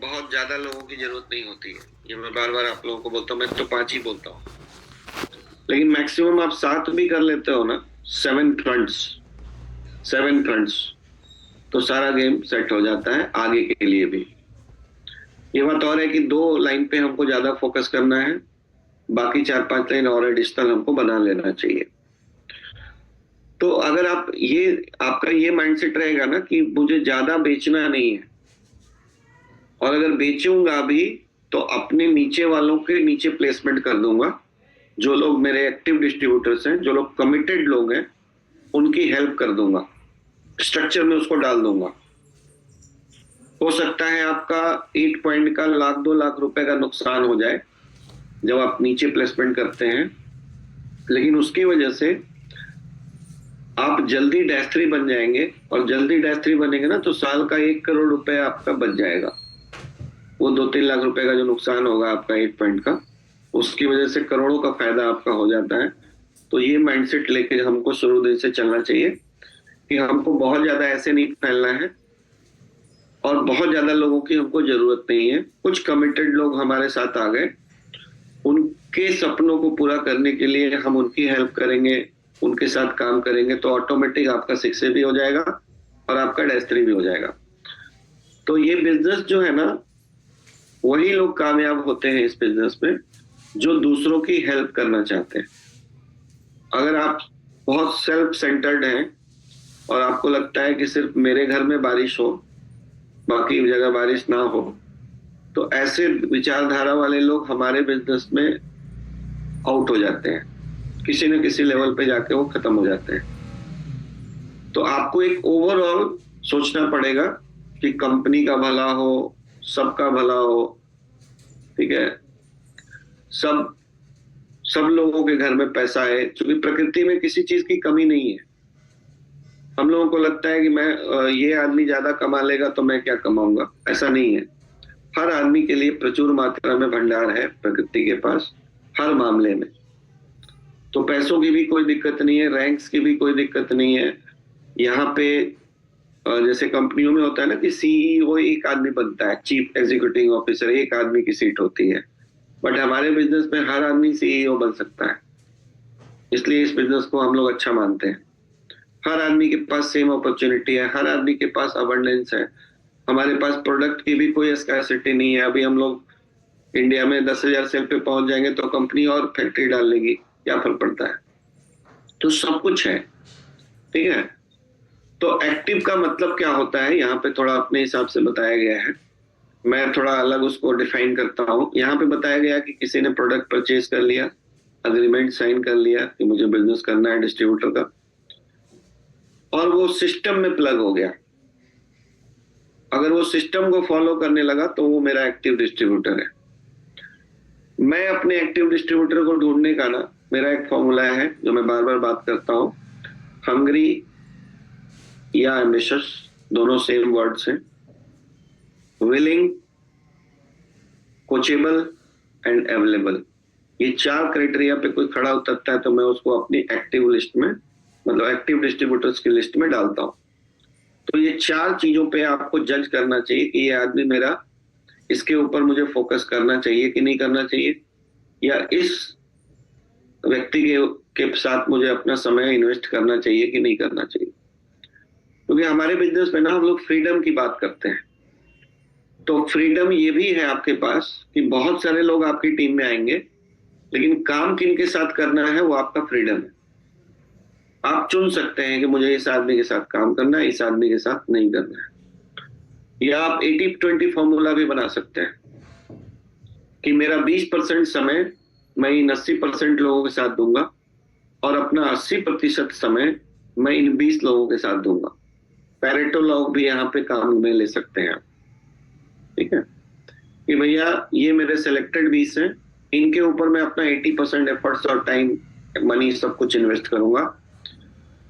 बहुत ज्यादा लोगों की जरूरत नहीं होती है। ये मैं बार बार आप लोगों को बोलता हूँ, मैं तो 5 ही बोलता हूँ, लेकिन मैक्सिमम आप 7 भी कर लेते हो ना, 7 फ्रंट्स, 7 फ्रंट्स, तो सारा गेम सेट हो जाता है आगे के लिए भी। ये बात और है कि 2 लाइन पे हमको ज्यादा फोकस करना है, बाकी 4-5 लाइन और एडिशनल हमको बना लेना चाहिए। तो अगर आप ये, आपका ये माइंडसेट रहेगा ना कि मुझे ज्यादा बेचना नहीं है, और अगर बेचूंगा भी तो अपने नीचे वालों के नीचे प्लेसमेंट कर दूंगा, जो लोग मेरे एक्टिव डिस्ट्रीब्यूटर्स हैं, जो लोग कमिटेड लोग हैं, उनकी हेल्प कर दूंगा, स्ट्रक्चर में उसको डाल दूंगा। हो सकता है आपका 8 पॉइंट का 1-2 लाख रुपए का नुकसान हो जाए जब आप नीचे प्लेसमेंट करते हैं, लेकिन उसकी वजह से आप जल्दी डैश 3 बन जाएंगे, और जल्दी डैश 3 बनेंगे ना तो साल का 1 करोड़ रुपए आपका बच जाएगा। वो 2-3 लाख रुपए का जो नुकसान होगा आपका 8 पॉइंट का, उसकी वजह से करोड़ों का फायदा आपका हो जाता है। तो ये माइंडसेट लेके हमको शुरू दिन से चलना चाहिए कि हमको बहुत ज्यादा ऐसे नहीं फैलना है, और बहुत ज्यादा लोगों की हमको जरूरत नहीं है। कुछ कमिटेड लोग हमारे साथ आ गए, उनके सपनों को पूरा करने के लिए हम उनकी हेल्प करेंगे, उनके साथ काम करेंगे, तो ऑटोमेटिक आपका 6 भी हो जाएगा और आपका डैश 3 भी हो जाएगा। तो ये बिजनेस जो है ना, वही लोग कामयाब होते हैं इस बिजनेस में जो दूसरों की हेल्प करना चाहते हैं। अगर आप बहुत सेल्फ सेंटर्ड हैं और आपको लगता है कि सिर्फ मेरे घर में बारिश हो, बाकी जगह बारिश ना हो, तो ऐसे विचारधारा वाले लोग हमारे बिजनेस में आउट हो जाते हैं, किसी न किसी लेवल पे जाके वो खत्म हो जाते हैं। तो आपको एक ओवरऑल सोचना पड़ेगा कि कंपनी का भला हो, सबका भला हो, ठीक है, सब सब लोगों के घर में पैसा है, क्योंकि प्रकृति में किसी चीज की कमी नहीं है। हम लोगों को लगता है कि मैं ये आदमी ज्यादा कमा लेगा तो मैं क्या कमाऊंगा, ऐसा नहीं है। हर आदमी के लिए प्रचुर मात्रा में भंडार है प्रकृति के पास, हर मामले में। तो पैसों की भी कोई दिक्कत नहीं है, रैंक्स की भी कोई दिक्कत नहीं है। यहाँ पे जैसे कंपनियों में होता है ना कि सीईओ एक आदमी बनता है, चीफ एग्जीक्यूटिव ऑफिसर एक आदमी की सीट होती है, बट हमारे बिजनेस में हर आदमी सीईओ बन सकता है। इसलिए इस बिजनेस को हम लोग अच्छा मानते हैं। हर आदमी के पास सेम अपॉर्चुनिटी है, हर आदमी के पास अबंडेंस है। हमारे पास प्रोडक्ट की भी कोई स्कैर्सिटी नहीं है। अभी हम लोग इंडिया में 10,000 सेल पे पहुंच जाएंगे तो कंपनी और फैक्ट्री डाल लेगी, क्या फर्क पड़ता है। तो सब कुछ है, ठीक है। तो एक्टिव का मतलब क्या होता है, यहाँ पे थोड़ा अपने हिसाब से बताया गया है, मैं थोड़ा अलग उसको डिफाइन करता हूँ। यहाँ पे बताया गया कि किसी ने प्रोडक्ट परचेज कर लिया, अग्रीमेंट साइन कर लिया कि मुझे बिजनेस करना है डिस्ट्रीब्यूटर का, और वो सिस्टम में प्लग हो गया। अगर वो सिस्टम को फॉलो करने लगा तो वो मेरा एक्टिव डिस्ट्रीब्यूटर है। मैं अपने एक्टिव डिस्ट्रीब्यूटर को ढूंढने का ना, मेरा एक फॉर्मूला है जो मैं बार बार बात करता हूँ। हंग्री या एम्बिशियस दोनों सेम वर्ड्स हैं। विलिंग, कोचेबल एंड अवेलेबल, ये 4 क्राइटेरिया पे कोई खड़ा उतरता है तो मैं उसको अपनी एक्टिव लिस्ट में, मतलब एक्टिव डिस्ट्रीब्यूटर्स की लिस्ट में डालता हूँ। तो ये 4 चीजों पे आपको जज करना चाहिए कि ये आदमी मेरा, इसके ऊपर मुझे फोकस करना चाहिए कि नहीं करना चाहिए, या इस व्यक्ति के साथ मुझे अपना समय इन्वेस्ट करना चाहिए कि नहीं करना चाहिए। क्योंकि हमारे बिजनेस में ना हम लोग फ्रीडम की बात करते हैं। तो फ्रीडम ये भी है आपके पास कि बहुत सारे लोग आपकी टीम में आएंगे, लेकिन काम किन के साथ करना है वो आपका फ्रीडम है। आप चुन सकते हैं कि मुझे इस आदमी के साथ काम करना है, इस आदमी के साथ नहीं करना है। या आप 80-20 फॉर्मूला भी बना सकते हैं कि मेरा 20% समय मैं इन 80% लोगों के साथ दूंगा, और अपना 80% समय मैं इन 20 लोगों के साथ दूंगा। पैरेटो लोग भी यहाँ पे काम में ले सकते हैं, ठीक है, कि भैया ये मेरे सिलेक्टेड 20 हैं, इनके ऊपर मैं अपना 80% एफर्ट्स और टाइम, मनी, सब कुछ इन्वेस्ट करूंगा।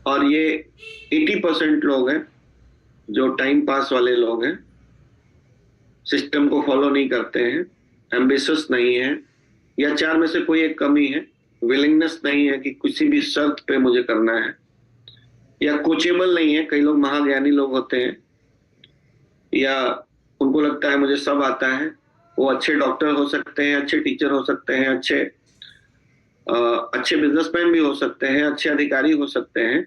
और ये 80% लोग हैं जो टाइम पास वाले लोग हैं, सिस्टम को फॉलो नहीं करते हैं, एम्बिशियस नहीं है, या 4 में से कोई एक कमी है, विलिंगनेस नहीं है कि किसी भी शर्त पे मुझे करना है, या कोचेबल नहीं है। कई लोग महाज्ञानी लोग होते हैं, या उनको लगता है मुझे सब आता है, वो अच्छे डॉक्टर हो सकते हैं, अच्छे टीचर हो सकते हैं, अच्छे बिजनेसमैन भी हो सकते हैं, अच्छे अधिकारी हो सकते हैं,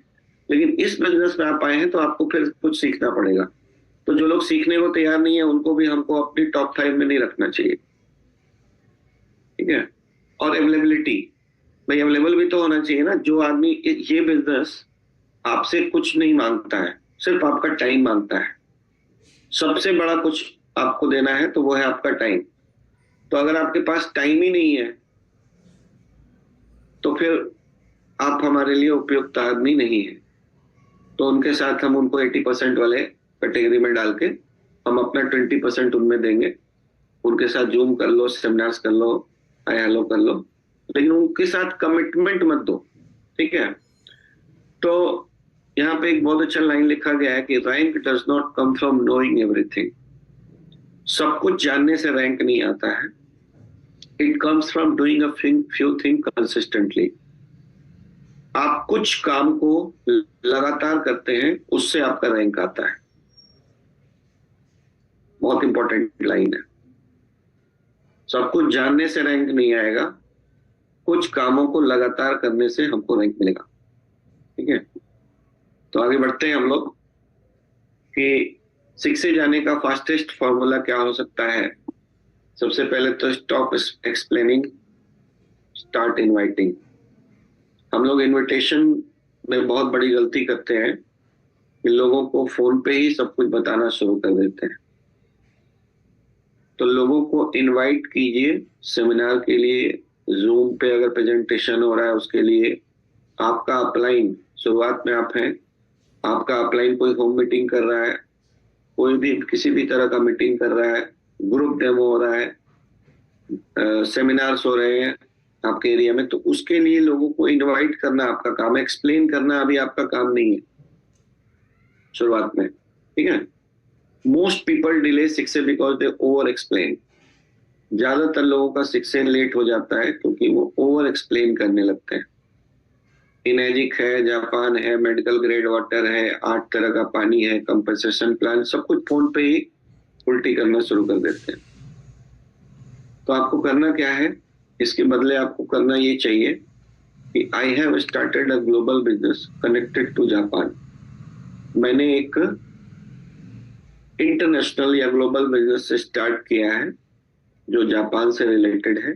लेकिन इस बिजनेस में आप आए हैं तो आपको फिर कुछ सीखना पड़ेगा। तो जो लोग सीखने को तैयार नहीं है उनको भी हमको अपनी टॉप 5 में नहीं रखना चाहिए, ठीक है। और अवेलेबिलिटी, भाई अवेलेबल भी तो होना चाहिए ना। जो आदमी, ये बिजनेस आपसे कुछ नहीं मांगता है, सिर्फ आपका टाइम मांगता है। सबसे बड़ा कुछ आपको देना है तो वो है आपका टाइम। तो अगर आपके पास टाइम ही नहीं है तो फिर आप हमारे लिए उपयुक्त आदमी नहीं है। तो उनके साथ हम उनको 80% वाले कैटेगरी में डाल के हम अपना 20% उनमें देंगे। उनके साथ जूम कर लो, सेमिनार्स कर लो, हाय हेलो कर लो, लेकिन उनके साथ कमिटमेंट मत दो, ठीक है। तो यहाँ पे एक बहुत अच्छा लाइन लिखा गया है कि rank does not come from knowing everything. सब कुछ जानने से रैंक नहीं आता है। It comes from doing a few thing consistently. आप कुछ काम को लगातार करते हैं, उससे आपका रैंक आता है। बहुत इंपॉर्टेंट लाइन है। सब कुछ जानने से रैंक नहीं आएगा, कुछ कामों को लगातार करने से हमको रैंक मिलेगा, ठीक है। तो आगे बढ़ते हैं हम लोग कि सीखे जाने का फास्टेस्ट फॉर्मूला क्या हो सकता है। सबसे पहले तो स्टॉप एक्सप्लेनिंग, स्टार्ट इनवाइटिंग। हम लोग इनविटेशन में बहुत बड़ी गलती करते हैं कि लोगों को फोन पे ही सब कुछ बताना शुरू कर देते हैं। तो लोगों को इनवाइट कीजिए सेमिनार के लिए, जूम पे अगर प्रेजेंटेशन हो रहा है उसके लिए। आपका अपलाइन, शुरुआत में आप हैं, आपका अपलाइन कोई होम मीटिंग कर रहा है, कोई भी किसी भी तरह का मीटिंग कर रहा है, ग्रुप डेमो हो रहा है, सेमिनार्स हो रहे हैं आपके एरिया में, तो उसके लिए लोगों को इनवाइट करना आपका काम है। एक्सप्लेन करना अभी आपका काम नहीं है शुरुआत में, ठीक है। मोस्ट पीपल डिले शिक्षे बिकॉज दे ओवर एक्सप्लेन। ज्यादातर लोगों का शिक्षे लेट हो जाता है क्योंकि वो ओवर एक्सप्लेन करने लगते हैं। इनेजिक है, जापान है, मेडिकल ग्रेड वाटर है, 8 तरह का पानी है, कंपनसेशन प्लान, सब कुछ फोन पे ही उल्टी करना शुरू कर देते हैं। तो आपको करना क्या है, इसके बदले आपको करना ये चाहिए कि I have started a global business connected to Japan. मैंने एक इंटरनेशनल या ग्लोबल बिजनेस स्टार्ट किया है जो जापान से रिलेटेड है।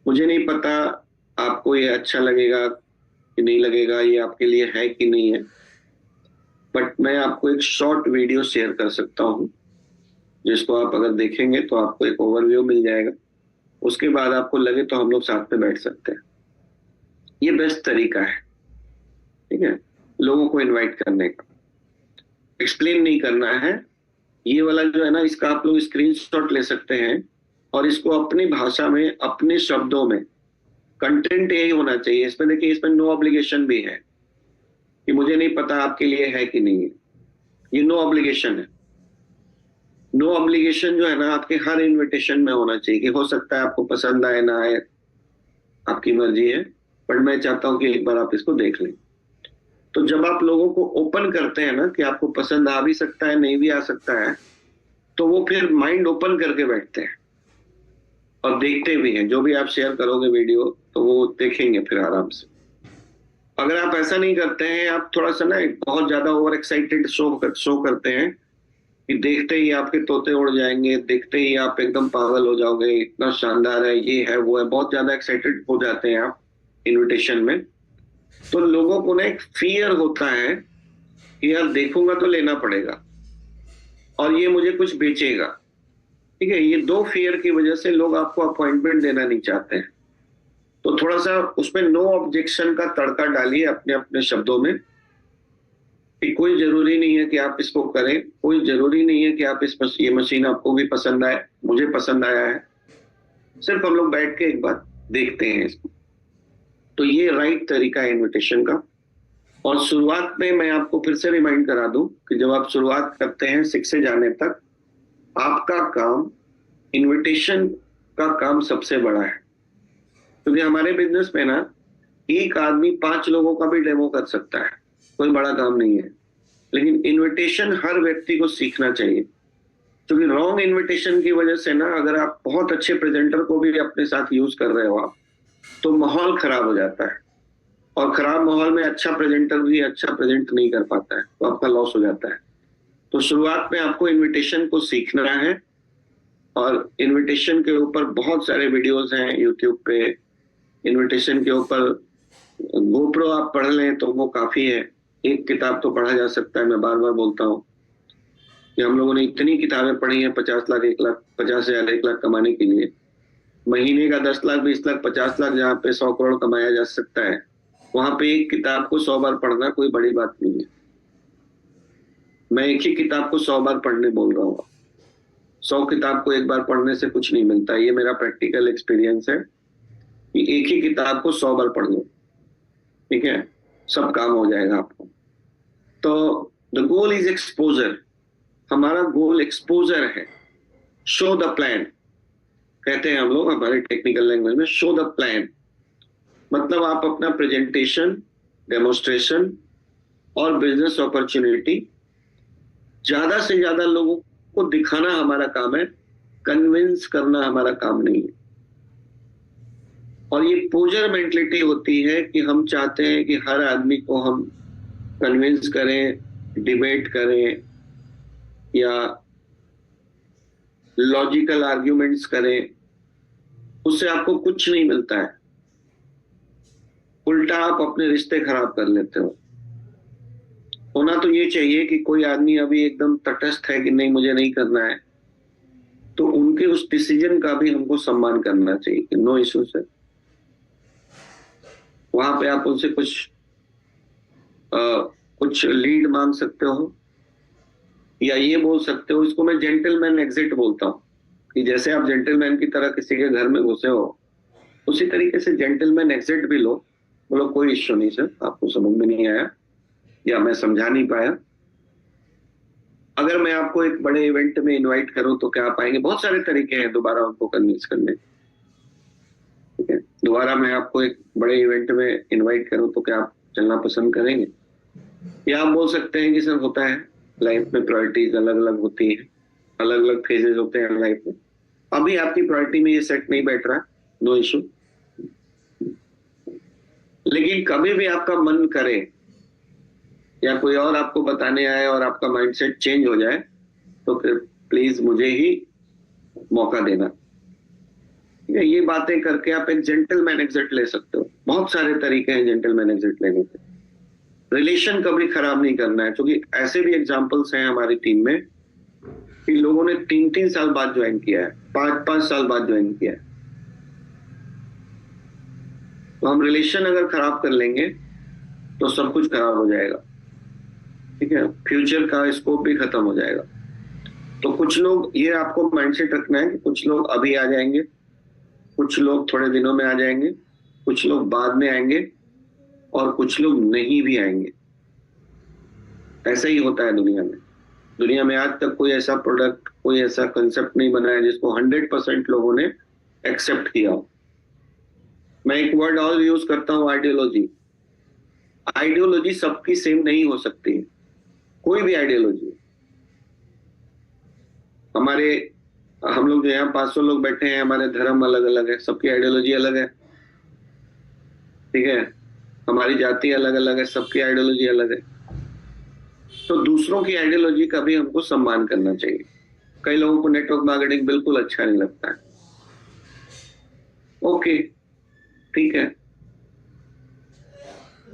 मुझे नहीं पता आपको ये अच्छा लगेगा कि नहीं लगेगा, ये आपके लिए है कि नहीं है, बट मैं आपको एक शॉर्ट वीडियो शेयर कर सकता हूँ जिसको आप अगर देखेंगे तो आपको एक ओवरव्यू मिल जाएगा। उसके बाद आपको लगे तो हम लोग साथ में बैठ सकते हैं। ये बेस्ट तरीका है, ठीक है, लोगों को इनवाइट करने का। एक्सप्लेन नहीं करना है। ये वाला जो है ना, इसका आप लोग स्क्रीनशॉट ले सकते हैं और इसको अपनी भाषा में, अपने शब्दों में, कंटेंट यही होना चाहिए। इसमें देखिए, इसमें नो ऑब्लिगेशन भी है कि मुझे नहीं पता आपके लिए है कि नहीं है। ये नो ऑब्लिगेशन है। नो ऑब्लिगेशन जो है ना, आपके हर इनविटेशन में होना चाहिए कि हो सकता है आपको पसंद आए ना आए, आपकी मर्जी है, बट मैं चाहता हूं कि एक बार आप इसको देख लें। तो जब आप लोगों को ओपन करते हैं ना कि आपको पसंद आ भी सकता है, नहीं भी आ सकता है, तो वो फिर माइंड ओपन करके बैठते हैं और देखते भी हैं। जो भी आप शेयर करोगे वीडियो तो वो देखेंगे फिर आराम से। अगर आप ऐसा नहीं करते हैं, आप थोड़ा सा ना बहुत ज्यादा ओवर एक्साइटेड शो करते हैं कि देखते ही आपके तोते उड़ जाएंगे, देखते ही आप एकदम पागल हो जाओगे, इतना शानदार है, ये है वो है, बहुत ज्यादा एक्साइटेड हो जाते हैं आप इनविटेशन में। तो लोगों को ना एक फियर होता है कि यार देखूंगा तो लेना पड़ेगा और ये मुझे कुछ बेचेगा, ठीक है। ये दो फियर की वजह से लोग आपको अपॉइंटमेंट देना नहीं चाहते हैं। तो थोड़ा सा उसमें नो ऑब्जेक्शन का तड़का डालिए अपने अपने शब्दों में कि कोई जरूरी नहीं है कि आप इसको करें, कोई जरूरी नहीं है कि आप ये मशीन आपको भी पसंद आए, मुझे पसंद आया है, सिर्फ हम लोग बैठ के एक बार देखते हैं इसको। तो ये राइट तरीका है इनविटेशन का। और शुरुआत में मैं आपको फिर से रिमाइंड करा दूं कि जब आप शुरुआत करते हैं सीखे जाने तक, आपका काम, इनविटेशन का काम सबसे बड़ा है। क्योंकि हमारे बिजनेस में ना एक आदमी 5 लोगों का भी डेमो कर सकता है, कोई बड़ा काम नहीं है। लेकिन इनविटेशन हर व्यक्ति को सीखना चाहिए। क्योंकि रॉन्ग इनविटेशन की वजह से ना, अगर आप बहुत अच्छे प्रेजेंटर को भी अपने साथ यूज कर रहे हो आप, तो माहौल खराब हो जाता है, और खराब माहौल में अच्छा प्रेजेंटर भी अच्छा प्रेजेंट नहीं कर पाता है, तो आपका लॉस हो जाता है। तो शुरुआत में आपको इनविटेशन को सीखना है, और इनविटेशन के ऊपर बहुत सारे वीडियोस हैं यूट्यूब पे। इनविटेशन के ऊपर गोप्रो आप पढ़ लें तो वो काफी है। एक किताब तो पढ़ा जा सकता है, मैं बार बार बोलता हूँ कि हम लोगों ने इतनी किताबें पढ़ी हैं, 50 लाख 1 लाख 50,000 1 लाख कमाने के लिए। महीने का 10 लाख 20 लाख 50 लाख जहाँ पे 100 करोड़ कमाया जा सकता है, वहां पे एक किताब को 100 बार पढ़ना कोई बड़ी बात नहीं है। मैं एक ही किताब को 100 बार पढ़ने बोल रहा हूँ। 100 किताब को एक बार पढ़ने से कुछ नहीं मिलता। ये मेरा प्रैक्टिकल एक्सपीरियंस है कि एक ही किताब को 100 बार पढ़ लो, ठीक है, सब काम हो जाएगा आपको। तो द गोल इज एक्सपोजर। हमारा गोल एक्सपोजर है। शो द प्लान कहते हैं हम लोग हमारे टेक्निकल लैंग्वेज में, शो द प्लान। मतलब आप अपना प्रेजेंटेशन, डेमोन्स्ट्रेशन और बिजनेस अपॉर्चुनिटी ज्यादा से ज्यादा लोगों को दिखाना हमारा काम है, कन्विंस करना हमारा काम नहीं है। और ये पोजर मेंटलिटी होती है कि हम चाहते हैं कि हर आदमी को हम कन्विंस करें, डिबेट करें या लॉजिकल आर्ग्यूमेंट्स करें। उससे आपको कुछ नहीं मिलता है, उल्टा आप अपने रिश्ते खराब कर लेते हो। होना तो ये चाहिए कि कोई आदमी अभी एकदम तटस्थ है कि नहीं मुझे नहीं करना है, तो उनके उस डिसीजन का भी हमको सम्मान करना चाहिए कि नो इश्यूज है। वहां पे आप उनसे कुछ लीड मांग सकते हो, या ये बोल सकते हो, इसको मैं जेंटलमैन एग्जिट बोलता हूँ, कि जैसे आप जेंटलमैन की तरह किसी के घर में घुसे हो, उसी तरीके से जेंटलमैन एग्जिट भी लो। बोलो कोई इश्यू नहीं सर, आपको समझ में नहीं आया या मैं समझा नहीं पाया। अगर मैं आपको एक बड़े इवेंट में इनवाइट करूं तो क्या आप आएंगे? बहुत सारे तरीके हैं दोबारा उनको कन्विंस करने, ठीक है। दोबारा मैं आपको एक बड़े इवेंट में इनवाइट करूं तो क्या आप चलना पसंद करेंगे? या आप बोल सकते हैं कि सर होता है, लाइफ में प्रायोरिटीज अलग अलग होती हैं, अलग अलग फेजेस होते हैं लाइफ में, अभी आपकी प्रायोरिटी में ये सेट नहीं बैठ रहा, नो इशू। लेकिन कभी भी आपका मन करे या कोई और आपको बताने आए और आपका माइंडसेट चेंज हो जाए, तो फिर प्लीज मुझे ही मौका देना। ये बातें करके आप एक जेंटलमैन एग्जिट ले सकते हो। बहुत सारे तरीके हैं जेंटलमैन एग्जिट लेने के। रिलेशन कभी खराब नहीं करना है, क्योंकि ऐसे भी एग्जांपल्स हैं हमारी टीम में कि लोगों ने 3-3 साल बाद ज्वाइन किया है, 5-5 साल बाद ज्वाइन किया है। तो हम रिलेशन अगर खराब कर लेंगे तो सब कुछ खराब हो जाएगा, ठीक है, फ्यूचर का स्कोप भी खत्म हो जाएगा। तो कुछ लोग, ये आपको माइंडसेट रखना है कि कुछ लोग अभी आ जाएंगे, कुछ लोग थोड़े दिनों में आ जाएंगे, कुछ लोग बाद में आएंगे, और कुछ लोग नहीं भी आएंगे। ऐसा ही होता है दुनिया में। दुनिया में आज तक कोई ऐसा प्रोडक्ट, कोई ऐसा कंसेप्ट नहीं बना है जिसको 100% लोगों ने एक्सेप्ट किया हो। मैं एक वर्ड और यूज करता हूं, आइडियोलॉजी। आइडियोलॉजी सबकी सेम नहीं हो सकती है, कोई भी आइडियोलॉजी। हम लोग जो यहाँ 500 लोग बैठे हैं, हमारे धर्म अलग अलग है, सबकी आइडियोलॉजी अलग है, ठीक है। हमारी जाति अलग अलग है, सबकी आइडियोलॉजी अलग है। तो दूसरों की आइडियोलॉजी का भी हमको सम्मान करना चाहिए। कई लोगों को नेटवर्क मार्केटिंग बिल्कुल अच्छा नहीं लगता है, ओके, ठीक है।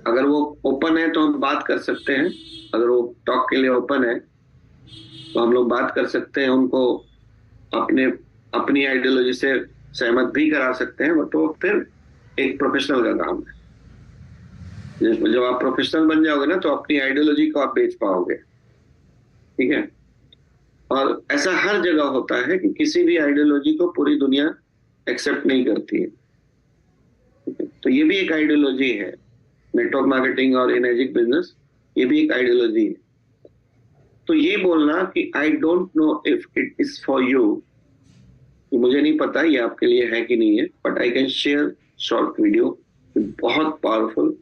अगर वो ओपन है तो हम बात कर सकते हैं, अगर वो टॉक के लिए ओपन है तो हम लोग बात कर सकते हैं, उनको अपनी आइडियोलॉजी से सहमत भी करा सकते हैं। तो फिर एक प्रोफेशनल का काम है। जब आप प्रोफेशनल बन जाओगे ना, तो अपनी आइडियोलॉजी को आप बेच पाओगे, ठीक है। और ऐसा हर जगह होता है कि किसी भी आइडियोलॉजी को पूरी दुनिया एक्सेप्ट नहीं करती है, तो ये भी एक आइडियोलॉजी है। नेटवर्क मार्केटिंग और एनर्जिक बिजनेस, ये भी एक आइडियोलॉजी है। तो ये बोलना कि I don't know if it is for you, मुझे नहीं पता ये आपके लिए है कि नहीं है, but I can share short video, बहुत पावरफुल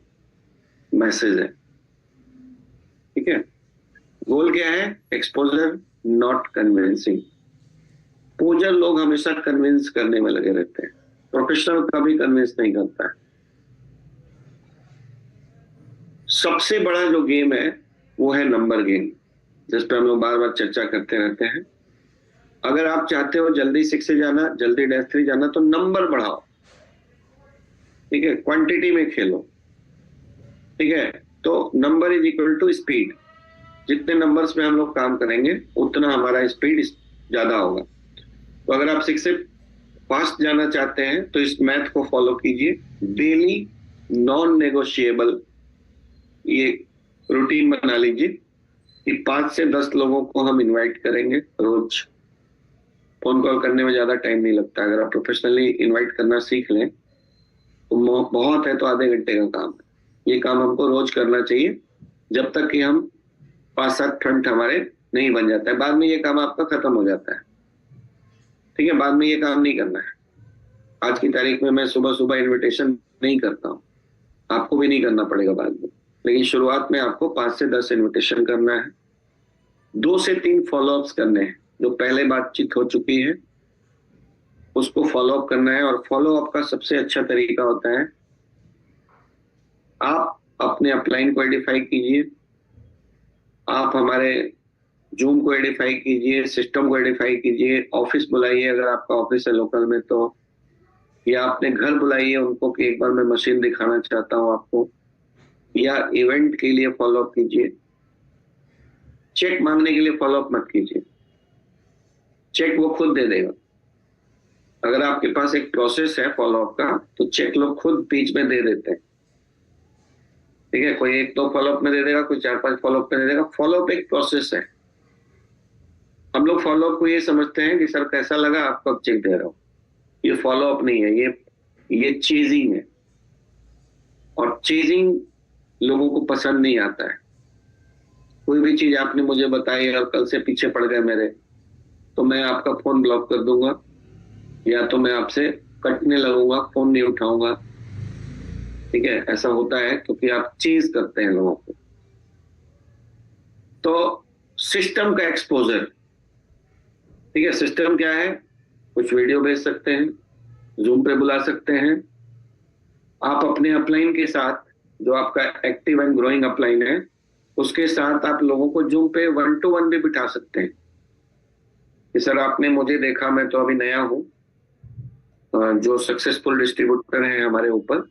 मैसेज है, ठीक है। गोल क्या है? Exposure, not convincing. एक्सपोजर लोग हमेशा कन्विंस करने में लगे रहते हैं, प्रोफेशनल कभी कन्विंस नहीं करता है। सबसे बड़ा जो गेम है वो है नंबर गेम, जिस पर हम लोग बार बार चर्चा करते रहते हैं। अगर आप चाहते हो जल्दी 6 से जाना, जल्दी -3 जाना, तो नंबर बढ़ाओ, ठीक है, क्वांटिटी में खेलो, ठीक है। तो number is equal to speed. जितने नंबर्स में हम लोग काम करेंगे उतना हमारा स्पीड ज्यादा होगा। तो अगर आप 6 से फास्ट जाना चाहते हैं तो इस मैथ को फॉलो कीजिए। डेली नॉन नेगोशिएबल ये रूटीन बना लीजिए कि 5 से 10 लोगों को हम इनवाइट करेंगे रोज। फोन कॉल करने में ज्यादा टाइम नहीं लगता। अगर आप प्रोफेशनली इनवाइट करना सीख लें तो बहुत है तो आधे घंटे का काम है। ये काम हमको रोज करना चाहिए जब तक कि हम 5-7 फ्रंट हमारे नहीं बन जाता है। बाद में ये काम आपका खत्म हो जाता है, ठीक है। बाद में ये काम नहीं करना है। आज की तारीख में मैं सुबह सुबह इन्विटेशन नहीं करता हूँ, आपको भी नहीं करना पड़ेगा बाद में, लेकिन शुरुआत में आपको 5 से 10 इन्विटेशन करना है। 2 से 3 फॉलोअप्स करने हैं। जो पहले बातचीत हो चुकी है उसको फॉलोअप करना है। और फॉलोअप का सबसे अच्छा तरीका होता है, आप अपने अपलाइन को एडिफाई कीजिए, आप हमारे जूम को एडिफाई कीजिए, सिस्टम को एडिफाई कीजिए, ऑफिस बुलाइए अगर आपका ऑफिस है लोकल में तो, या अपने घर बुलाइए उनको कि एक बार मैं मशीन दिखाना चाहता हूं आपको, या इवेंट के लिए फॉलोअप कीजिए। चेक मांगने के लिए फॉलोअप मत कीजिए, चेक वो खुद दे देगा। अगर आपके पास एक प्रोसेस है फॉलोअप का तो चेक लोग खुद बीच में दे देते हैं, ठीक है। कोई 1-2 फॉलोअप में दे देगा, कोई 4-5 फॉलोअप में दे देगा। फॉलोअप एक प्रोसेस है। हम लोग फॉलोअप को ये समझते हैं कि सर कैसा लगा, आप कब चेक दे रहे हो। ये फॉलोअप नहीं है, ये चेजिंग है। और चेजिंग लोगों को पसंद नहीं आता है। कोई भी चीज आपने मुझे बताई और कल से पीछे पड़ गए मेरे, तो मैं आपका फोन ब्लॉक कर दूंगा, या तो मैं आपसे कटने लगूंगा, फोन नहीं उठाऊंगा, ठीक है। ऐसा होता है क्योंकि आप चीज करते हैं लोगों को। तो सिस्टम का एक्सपोजर, ठीक है। सिस्टम क्या है, कुछ वीडियो भेज सकते हैं, जूम पे बुला सकते हैं। आप अपने अपलाइन के साथ, जो आपका एक्टिव एंड ग्रोइंग अपलाइन है, उसके साथ आप लोगों को जूम पे 1-to-1 भी बिठा सकते हैं कि सर आपने मुझे देखा, मैं तो अभी नया हूं। जो सक्सेसफुल डिस्ट्रीब्यूटर हैं हमारे ऊपर,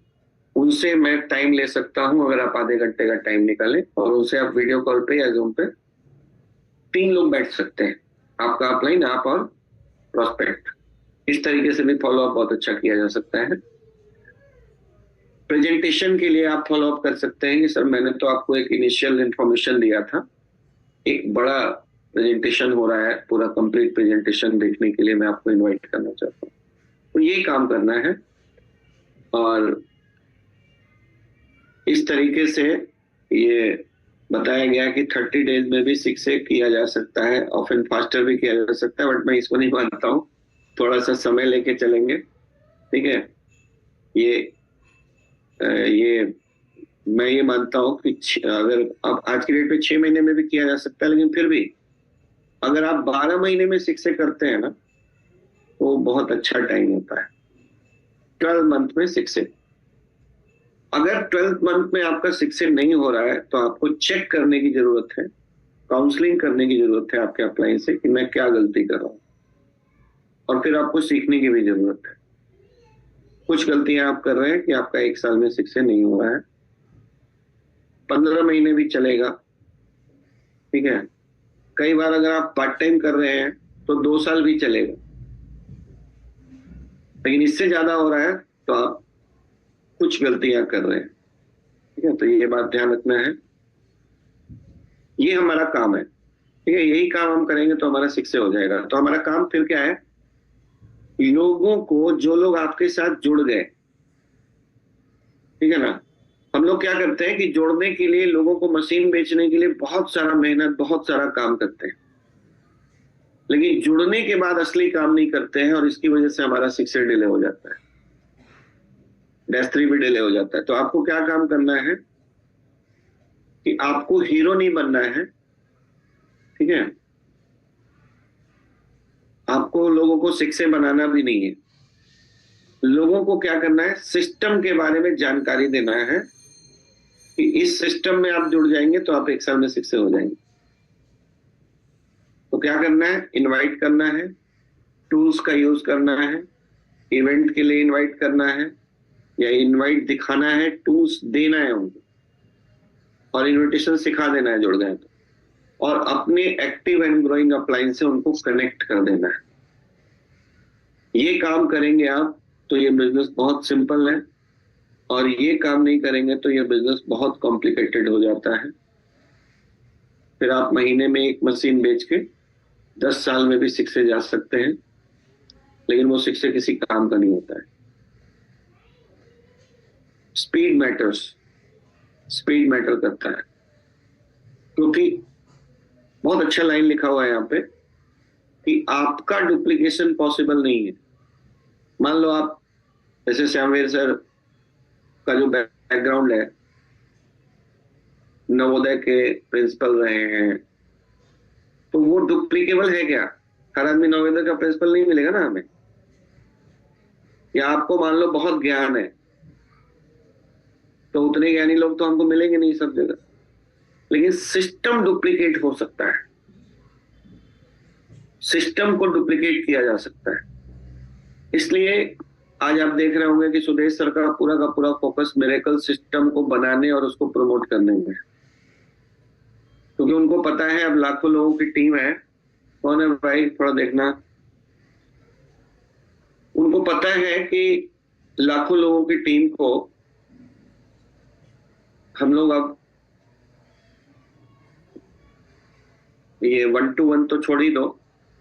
उनसे मैं टाइम ले सकता हूं अगर आप आधे घंटे का टाइम निकालें, और उनसे आप वीडियो कॉल पे या जूम पे 3 लोग बैठ सकते हैं, आपका अपलाइन, आप और प्रोस्पेक्ट। इस तरीके से भी फॉलोअप बहुत अच्छा किया जा सकता है। प्रेजेंटेशन के लिए आप फॉलोअप कर सकते हैं कि सर मैंने तो आपको एक इनिशियल इंफॉर्मेशन दिया था, एक बड़ा प्रेजेंटेशन हो रहा है, पूरा कंप्लीट प्रेजेंटेशन देखने के लिए मैं आपको इनवाइट करना चाहता हूँ। तो ये काम करना है। और इस तरीके से ये बताया गया कि 30 डेज में भी 6 से किया जा सकता है, ऑफन फास्टर भी किया जा सकता है, बट मैं इसको नहीं मानता हूँ। थोड़ा सा समय लेके चलेंगे, ठीक है। ये मैं ये मानता हूँ कि अगर अब आज की डेट में 6 महीने में भी किया जा सकता है, लेकिन फिर भी अगर आप 12 महीने में 6 से करते हैं ना तो बहुत अच्छा टाइम होता है। 12 मंथ में 6 से, अगर 12th मंथ में आपका 6 से नहीं हो रहा है तो आपको चेक करने की जरूरत है, काउंसलिंग करने की जरूरत है आपके अपलाइन से कि मैं क्या गलती कर रहा हूँ। और फिर आपको सीखने की भी जरूरत है। कुछ गलतियां आप कर रहे हैं कि आपका 1 साल में 6 से नहीं हो रहा है, 15 महीने भी चलेगा, ठीक है। कई बार अगर आप पार्ट टाइम कर रहे हैं तो 2 साल भी चलेगा, लेकिन इससे ज्यादा हो रहा है तो आप कुछ गलतियां कर रहे हैं, ठीक है। तो ये बात ध्यान रखना है। ये हमारा काम है, ठीक है। यही काम हम करेंगे तो हमारा 6 से हो जाएगा। तो हमारा काम फिर क्या है, लोगों को, जो लोग आपके साथ जुड़ गए, ठीक है ना। हम लोग क्या करते हैं कि जोड़ने के लिए, लोगों को मशीन बेचने के लिए बहुत सारा मेहनत, बहुत सारा काम करते हैं, लेकिन जुड़ने के बाद असली काम नहीं करते हैं, और इसकी वजह से हमारा 6 से डिले हो जाता है, -3 भी डिले हो जाता है। तो आपको क्या काम करना है कि आपको हीरो नहीं बनना है, ठीक है। आपको लोगों को शिक्षे बनाना भी नहीं है। लोगों को क्या करना है, सिस्टम के बारे में जानकारी देना है कि इस सिस्टम में आप जुड़ जाएंगे तो आप 1 साल में शिक्षे हो जाएंगे। तो क्या करना है, इनवाइट करना है, टूल्स का यूज करना है, इवेंट के लिए इनवाइट करना है या इनवाइट दिखाना है, टूल्स देना है उनको और इनविटेशन सिखा देना है जुड़ गए तो, और अपने एक्टिव एंड ग्रोइंग अपलाइन से उनको कनेक्ट कर देना है। ये काम करेंगे आप तो ये बिजनेस बहुत सिंपल है, और ये काम नहीं करेंगे तो ये बिजनेस बहुत कॉम्प्लिकेटेड हो जाता है। फिर आप महीने में एक मशीन बेच के 10 साल में भी शिक्षे जा सकते हैं, लेकिन वो शिक्षे किसी काम का नहीं होता है। स्पीड मैटर्स, स्पीड मैटर करता है, क्योंकि बहुत अच्छा लाइन लिखा हुआ है यहाँ पे कि आपका डुप्लीकेशन पॉसिबल नहीं है। मान लो आप जैसे श्यामवीर सर का जो बैकग्राउंड है, नवोदय के प्रिंसिपल रहे हैं, तो वो डुप्लीकेबल है क्या? हर आदमी नवोदय का प्रिंसिपल नहीं मिलेगा ना हमें। या आपको मान लो बहुत ज्ञान है, तो उतने ज्ञानी लोग तो हमको मिलेंगे नहीं सब जगह, लेकिन सिस्टम डुप्लीकेट हो सकता है, सिस्टम को डुप्लीकेट किया जा सकता है। इसलिए आज आप देख रहे होंगे कि सुदेश सर का पूरा फोकस मिरेकल सिस्टम को बनाने और उसको प्रमोट करने में है, क्योंकि उनको पता है अब लाखों लोगों की टीम है। कौन है भाई, थोड़ा देखना। उनको पता है कि लाखों लोगों की टीम को हम लोग अब ये 1-to-1 तो छोड़ ही दो,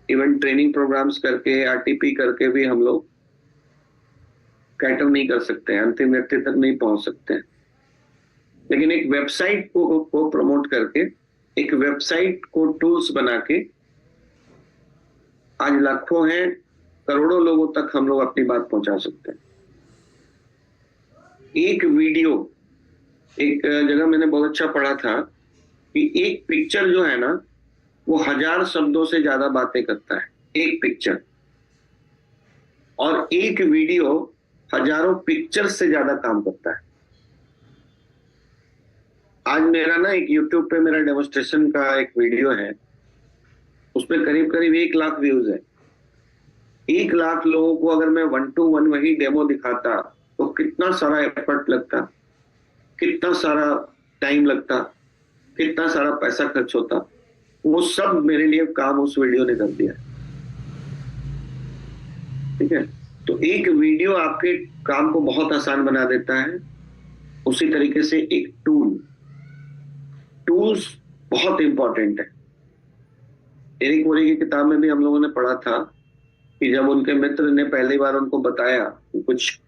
इवन ट्रेनिंग प्रोग्राम्स करके, आरटीपी करके भी हम लोग कैटर नहीं कर सकते हैं, अंतिम व्यक्ति तक नहीं पहुंच सकते हैं। लेकिन एक वेबसाइट को प्रमोट करके, एक वेबसाइट को टूल्स बना के आज लाखों हैं, करोड़ों लोगों तक हम लोग अपनी बात पहुंचा सकते हैं। एक वीडियो, एक जगह मैंने बहुत अच्छा पढ़ा था कि एक पिक्चर जो है ना, वो 1000 शब्दों से ज्यादा बातें करता है, एक पिक्चर। और एक वीडियो हजारों पिक्चर से ज्यादा काम करता है। आज मेरा ना एक YouTube पे मेरा डेमोस्ट्रेशन का एक वीडियो है, उसमें करीब 1 लाख व्यूज है। 1 लाख लोगों को अगर मैं 1-to-1 वही डेमो दिखाता तो कितना सारा एफर्ट लगता, कितना सारा टाइम लगता, कितना सारा पैसा खर्च होता। वो सब मेरे लिए काम उस वीडियो ने कर दिया। ठीक है, तो एक वीडियो आपके काम को बहुत आसान बना देता है। उसी तरीके से एक टूल्स बहुत इंपॉर्टेंट है। एरिक मोरी की किताब में भी हम लोगों ने पढ़ा था कि जब उनके मित्र ने पहली बार उनको बताया कि कुछ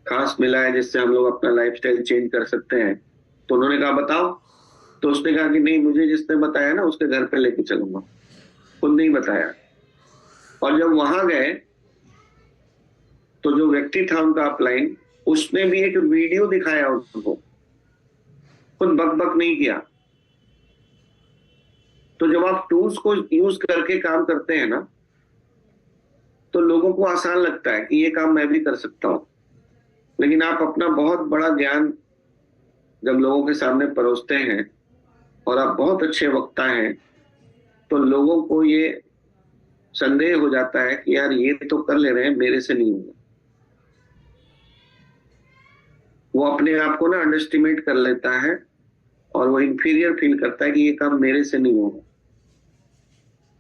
खास मिला है जिससे हम लोग अपना लाइफस्टाइल चेंज कर सकते हैं, तो उन्होंने कहा बताओ। तो उसने कहा कि नहीं, मुझे जिसने बताया ना उसके घर पे लेके चलूंगा, खुद नहीं बताया। और जब वहां गए तो जो व्यक्ति था उनका अपलाइन, उसने भी एक वीडियो दिखाया उनको, खुद बक बक नहीं किया। तो जब आप टूल्स को यूज करके काम करते हैं ना, तो लोगों को आसान लगता है कि ये काम मैं भी कर सकता हूं। लेकिन आप अपना बहुत बड़ा ज्ञान जब लोगों के सामने परोसते हैं और आप बहुत अच्छे वक्ता हैं, तो लोगों को ये संदेह हो जाता है कि यार ये तो कर ले रहे हैं, मेरे से नहीं होगा। वो अपने आप को ना अंडरस्टिमेट कर लेता है और वो इंफीरियर फील करता है कि ये काम मेरे से नहीं होगा।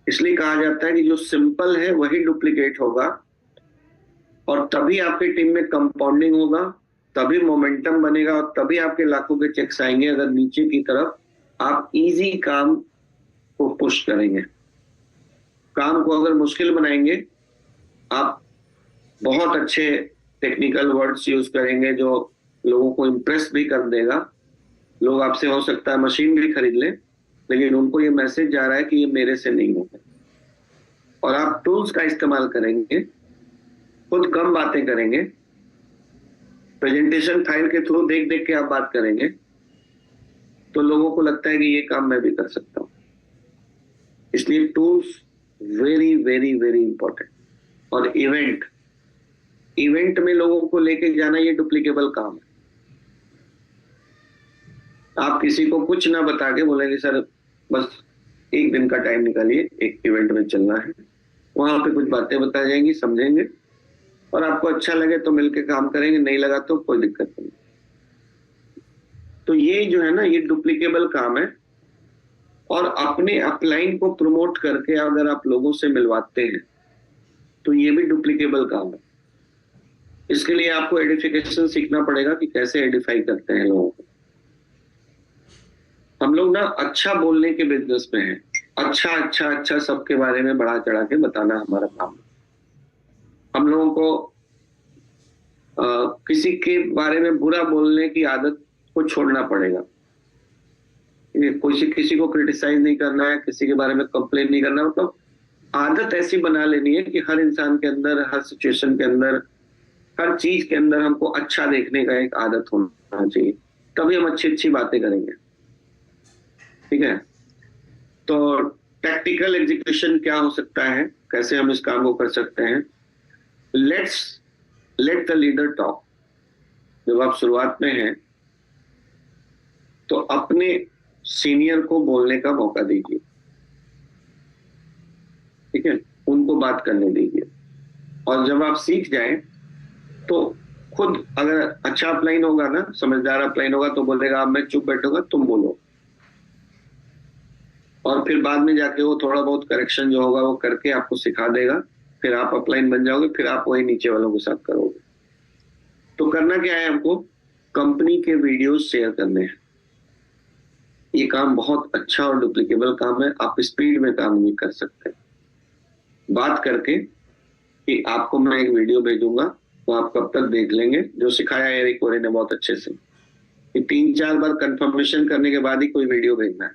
इसलिए कहा जाता है कि जो सिंपल है वही डुप्लीकेट होगा, और तभी आपकी टीम में कंपाउंडिंग होगा, तभी मोमेंटम बनेगा, और तभी आपके लाखों के चेक्स आएंगे अगर नीचे की तरफ आप इजी काम को पुश करेंगे। काम को अगर मुश्किल बनाएंगे, आप बहुत अच्छे टेक्निकल वर्ड्स यूज करेंगे जो लोगों को इंप्रेस भी कर देगा। लोग आपसे हो सकता है मशीन भी खरीद लें, लेकिन उनको ये मैसेज जा रहा है कि ये मेरे से नहीं होगा। और आप टूल्स का इस्तेमाल करेंगे, खुद कम बातें करेंगे, प्रेजेंटेशन फाइल के थ्रू देख देख के आप बात करेंगे, तो लोगों को लगता है कि ये काम मैं भी कर सकता हूं। इसलिए tools very very very important. और इवेंट इवेंट में लोगों को लेके जाना ये डुप्लीकेबल काम है। आप किसी को कुछ ना बता के बोलेंगे सर बस एक दिन का टाइम निकालिए, एक इवेंट में चलना है, वहां पे कुछ बातें बताई जाएंगी, समझेंगे, और आपको अच्छा लगे तो मिलके काम करेंगे, नहीं लगा तो कोई दिक्कत नहीं। तो ये जो है ना, ये डुप्लीकेबल काम है। और अपने अपलाइन को प्रमोट करके अगर आप लोगों से मिलवाते हैं तो ये भी डुप्लीकेबल काम है। इसके लिए आपको एडिफिकेशन सीखना पड़ेगा कि कैसे एडिफाई करते हैं लोगों को। हम लोग ना अच्छा बोलने के बिजनेस में हैं। अच्छा अच्छा अच्छा सबके बारे में बढ़ा चढ़ा के बताना हमारा काम है। हम लोगों को किसी के बारे में बुरा बोलने की आदत को छोड़ना पड़ेगा। किसी को क्रिटिसाइज नहीं करना है, किसी के बारे में कंप्लेन नहीं करना। मतलब आदत ऐसी बना लेनी है कि हर इंसान के अंदर, हर सिचुएशन के अंदर, हर चीज के अंदर हमको अच्छा देखने का एक आदत होना चाहिए, तभी हम अच्छी अच्छी बातें करेंगे। ठीक है, तो टैक्टिकल एग्जीक्यूशन क्या हो सकता है, कैसे हम इस काम को कर सकते हैं। Let the leader talk. जब आप शुरुआत में हैं तो अपने सीनियर को बोलने का मौका दीजिए। ठीक है, उनको बात करने दीजिए। और जब आप सीख जाएं तो खुद, अगर अच्छा अपलाइन होगा ना, समझदार अपलाइन होगा, तो बोलेगा अब मैं चुप बैठूंगा, तुम बोलो। और फिर बाद में जाके वो थोड़ा बहुत करेक्शन जो होगा वो करके आपको सिखा देगा। फिर आप अपलाइन बन जाओगे, फिर आप वही नीचे वालों के साथ करोगे। तो करना क्या है, हमको कंपनी के वीडियोस शेयर करने हैं। ये काम बहुत अच्छा और डुप्लीकेबल काम है। आप स्पीड में काम नहीं कर सकते। बात करके कि आपको मैं एक वीडियो भेजूंगा, वो आप कब तक देख लेंगे, जो सिखाया एरिक वोरे ने बहुत अच्छे से, कि 3-4 बार कंफर्मेशन करने के बाद ही कोई वीडियो भेजना है।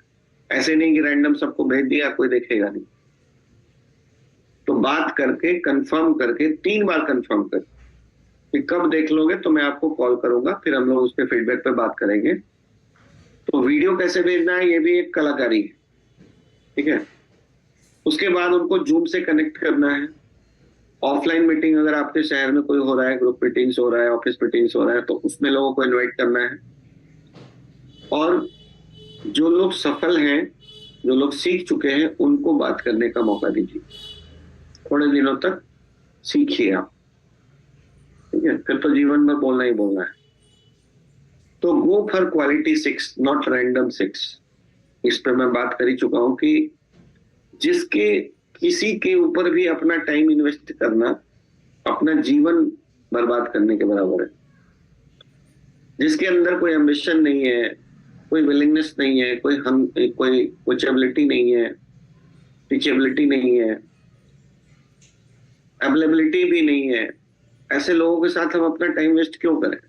ऐसे नहीं कि रैंडम सबको भेज दिया, कोई देखेगा नहीं। तो बात करके कंफर्म करके 3 बार कंफर्म कर कि कब देख लोगे तो मैं आपको कॉल करूंगा, फिर हम लोग उस पर फीडबैक पे बात करेंगे। तो वीडियो कैसे भेजना है ये भी एक कलाकारी है। ठीक है, उसके बाद उनको जूम से कनेक्ट करना है। ऑफलाइन मीटिंग अगर आपके शहर में कोई हो रहा है, ग्रुप मीटिंग्स हो रहा है, ऑफिस मीटिंग्स हो रहा है, तो उसमें लोगों को इनवाइट करना है। और जो लोग सफल हैं, जो लोग सीख चुके हैं, उनको बात करने का मौका दीजिए। थोड़े दिनों तक सीखिए आप। ठीक है, फिर तो जीवन में बोलना ही बोलना है। तो go for quality 6, not random 6। इस पे मैं बात कर ही चुका हूं कि जिसके किसी के ऊपर भी अपना टाइम इन्वेस्ट करना अपना जीवन बर्बाद करने के बराबर है। जिसके अंदर कोई एम्बिशन नहीं है, कोई विलिंगनेस नहीं है, कोई कोचेबिलिटी नहीं है, टीचेबिलिटी नहीं है, अवेलेबिलिटी भी नहीं है, ऐसे लोगों के साथ हम अपना टाइम वेस्ट क्यों करें।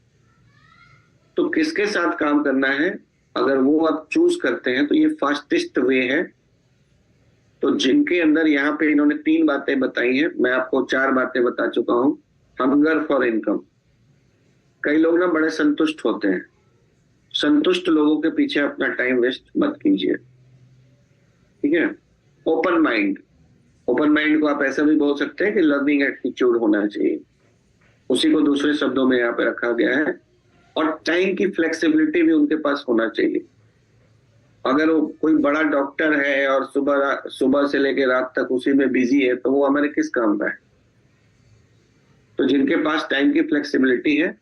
तो किसके साथ काम करना है, अगर वो आप चूज करते हैं तो ये फास्टेस्ट वे है। तो जिनके अंदर, यहाँ पे इन्होंने 3 बातें बताई हैं, मैं आपको 4 बातें बता चुका हूं। Hunger for income. कई लोग ना बड़े संतुष्ट होते हैं। संतुष्ट लोगों के पीछे अपना टाइम वेस्ट मत कीजिए। ठीक है, ओपन माइंड। ओपन माइंड को आप ऐसा भी बोल सकते हैं कि लर्निंग एटीट्यूड होना चाहिए। उसी को दूसरे शब्दों में यहाँ पे रखा गया है। और टाइम की फ्लेक्सिबिलिटी भी उनके पास होना चाहिए। अगर वो कोई बड़ा डॉक्टर है और सुबह से लेकर रात तक उसी में बिजी है, तो वो हमारे किस काम का है। तो जिनके पास टाइम की फ्लेक्सिबिलिटी है,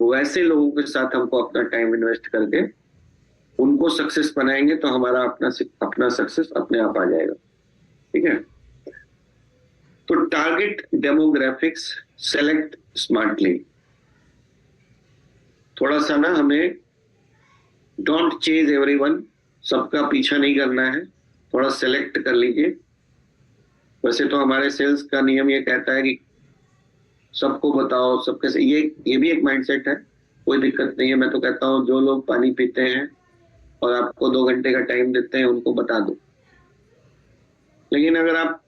वो ऐसे लोगों के साथ हमको अपना टाइम इन्वेस्ट करके उनको सक्सेस बनाएंगे, तो हमारा अपना सक्सेस अपने आप आ जाएगा। ठीक है, तो टारगेट डेमोग्राफिक्स, सेलेक्ट स्मार्टली। थोड़ा सा ना हमें डोंट चेज एवरीवन, सबका पीछा नहीं करना है, थोड़ा सेलेक्ट कर लीजिए। वैसे तो हमारे सेल्स का नियम ये कहता है कि सबको बताओ, सबके से, ये भी एक माइंडसेट है, कोई दिक्कत नहीं है। मैं तो कहता हूँ जो लोग पानी पीते हैं और आपको 2 घंटे का टाइम देते हैं, उनको बता दो। लेकिन अगर आप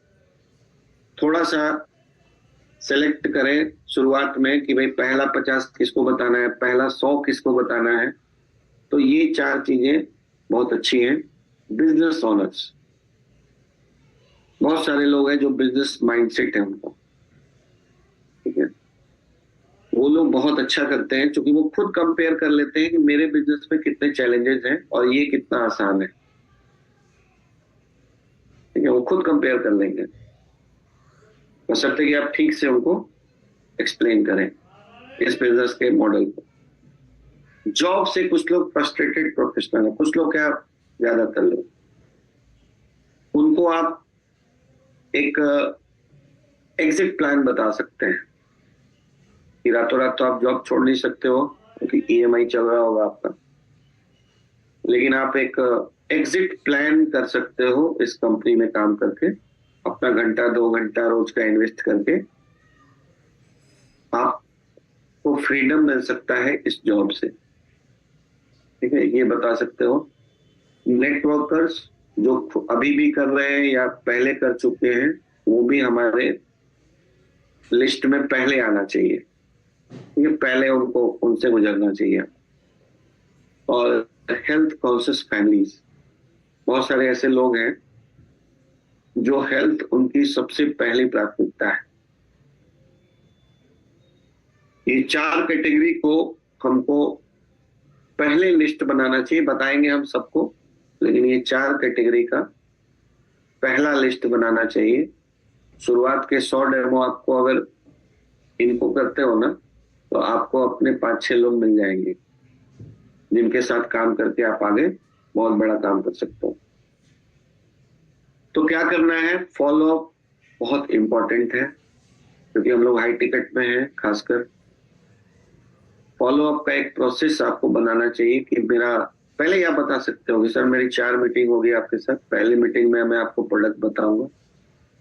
थोड़ा सा सेलेक्ट करें शुरुआत में कि भाई पहला 50 किसको बताना है, पहला 100 किसको बताना है, तो ये 4 चीजें बहुत अच्छी हैं। बिजनेस ऑनर्स, बहुत सारे लोग हैं जो बिजनेस माइंडसेट है उनका, ठीक है, वो लोग बहुत अच्छा करते हैं क्योंकि वो खुद कंपेयर कर लेते हैं कि मेरे बिजनेस में कितने चैलेंजेस हैं और ये कितना आसान है, ठीक है, वो खुद कंपेयर कर लेंगे, बशर्ते कि आप ठीक से उनको एक्सप्लेन करें इस बिजनेस के मॉडल को। जॉब से कुछ लोग फ्रस्ट्रेटेड प्रोफेशनल है, कुछ लोग क्या, ज्यादातर लोग, उनको आप एक एग्जिट प्लान बता सकते हैं कि रातों रात तो आप जॉब छोड़ नहीं सकते हो क्योंकि ईएमआई चल रहा होगा आपका, लेकिन आप एक एग्जिट प्लान कर सकते हो इस कंपनी में काम करके, अपना घंटा 2 घंटा रोज का इन्वेस्ट करके आपको फ्रीडम मिल सकता है इस जॉब से, ठीक है, ये बता सकते हो। नेटवर्कर्स जो अभी भी कर रहे हैं या पहले कर चुके हैं वो भी हमारे लिस्ट में पहले आना चाहिए, ये पहले उनको उनसे गुजरना चाहिए। और हेल्थ कॉन्शियस फैमिलीज, बहुत सारे ऐसे लोग हैं जो हेल्थ उनकी सबसे पहली प्राथमिकता है। ये 4 कैटेगरी को हमको पहले लिस्ट बनाना चाहिए, बताएंगे हम सबको, लेकिन ये 4 कैटेगरी का पहला लिस्ट बनाना चाहिए। शुरुआत के 100 डेमो आपको अगर इनको करते हो ना तो आपको अपने 5-6 लोग मिल जाएंगे जिनके साथ काम करके आप आगे बहुत बड़ा काम कर सकते हो। तो क्या करना है, फॉलो अप बहुत इंपॉर्टेंट है क्योंकि हम लोग हाई टिकट में हैं। खासकर फॉलो अप का एक प्रोसेस आपको बनाना चाहिए कि मेरा, पहले ही आप बता सकते हो कि सर मेरी 4 मीटिंग होगी आपके साथ, पहली मीटिंग में मैं आपको प्रोडक्ट बताऊंगा,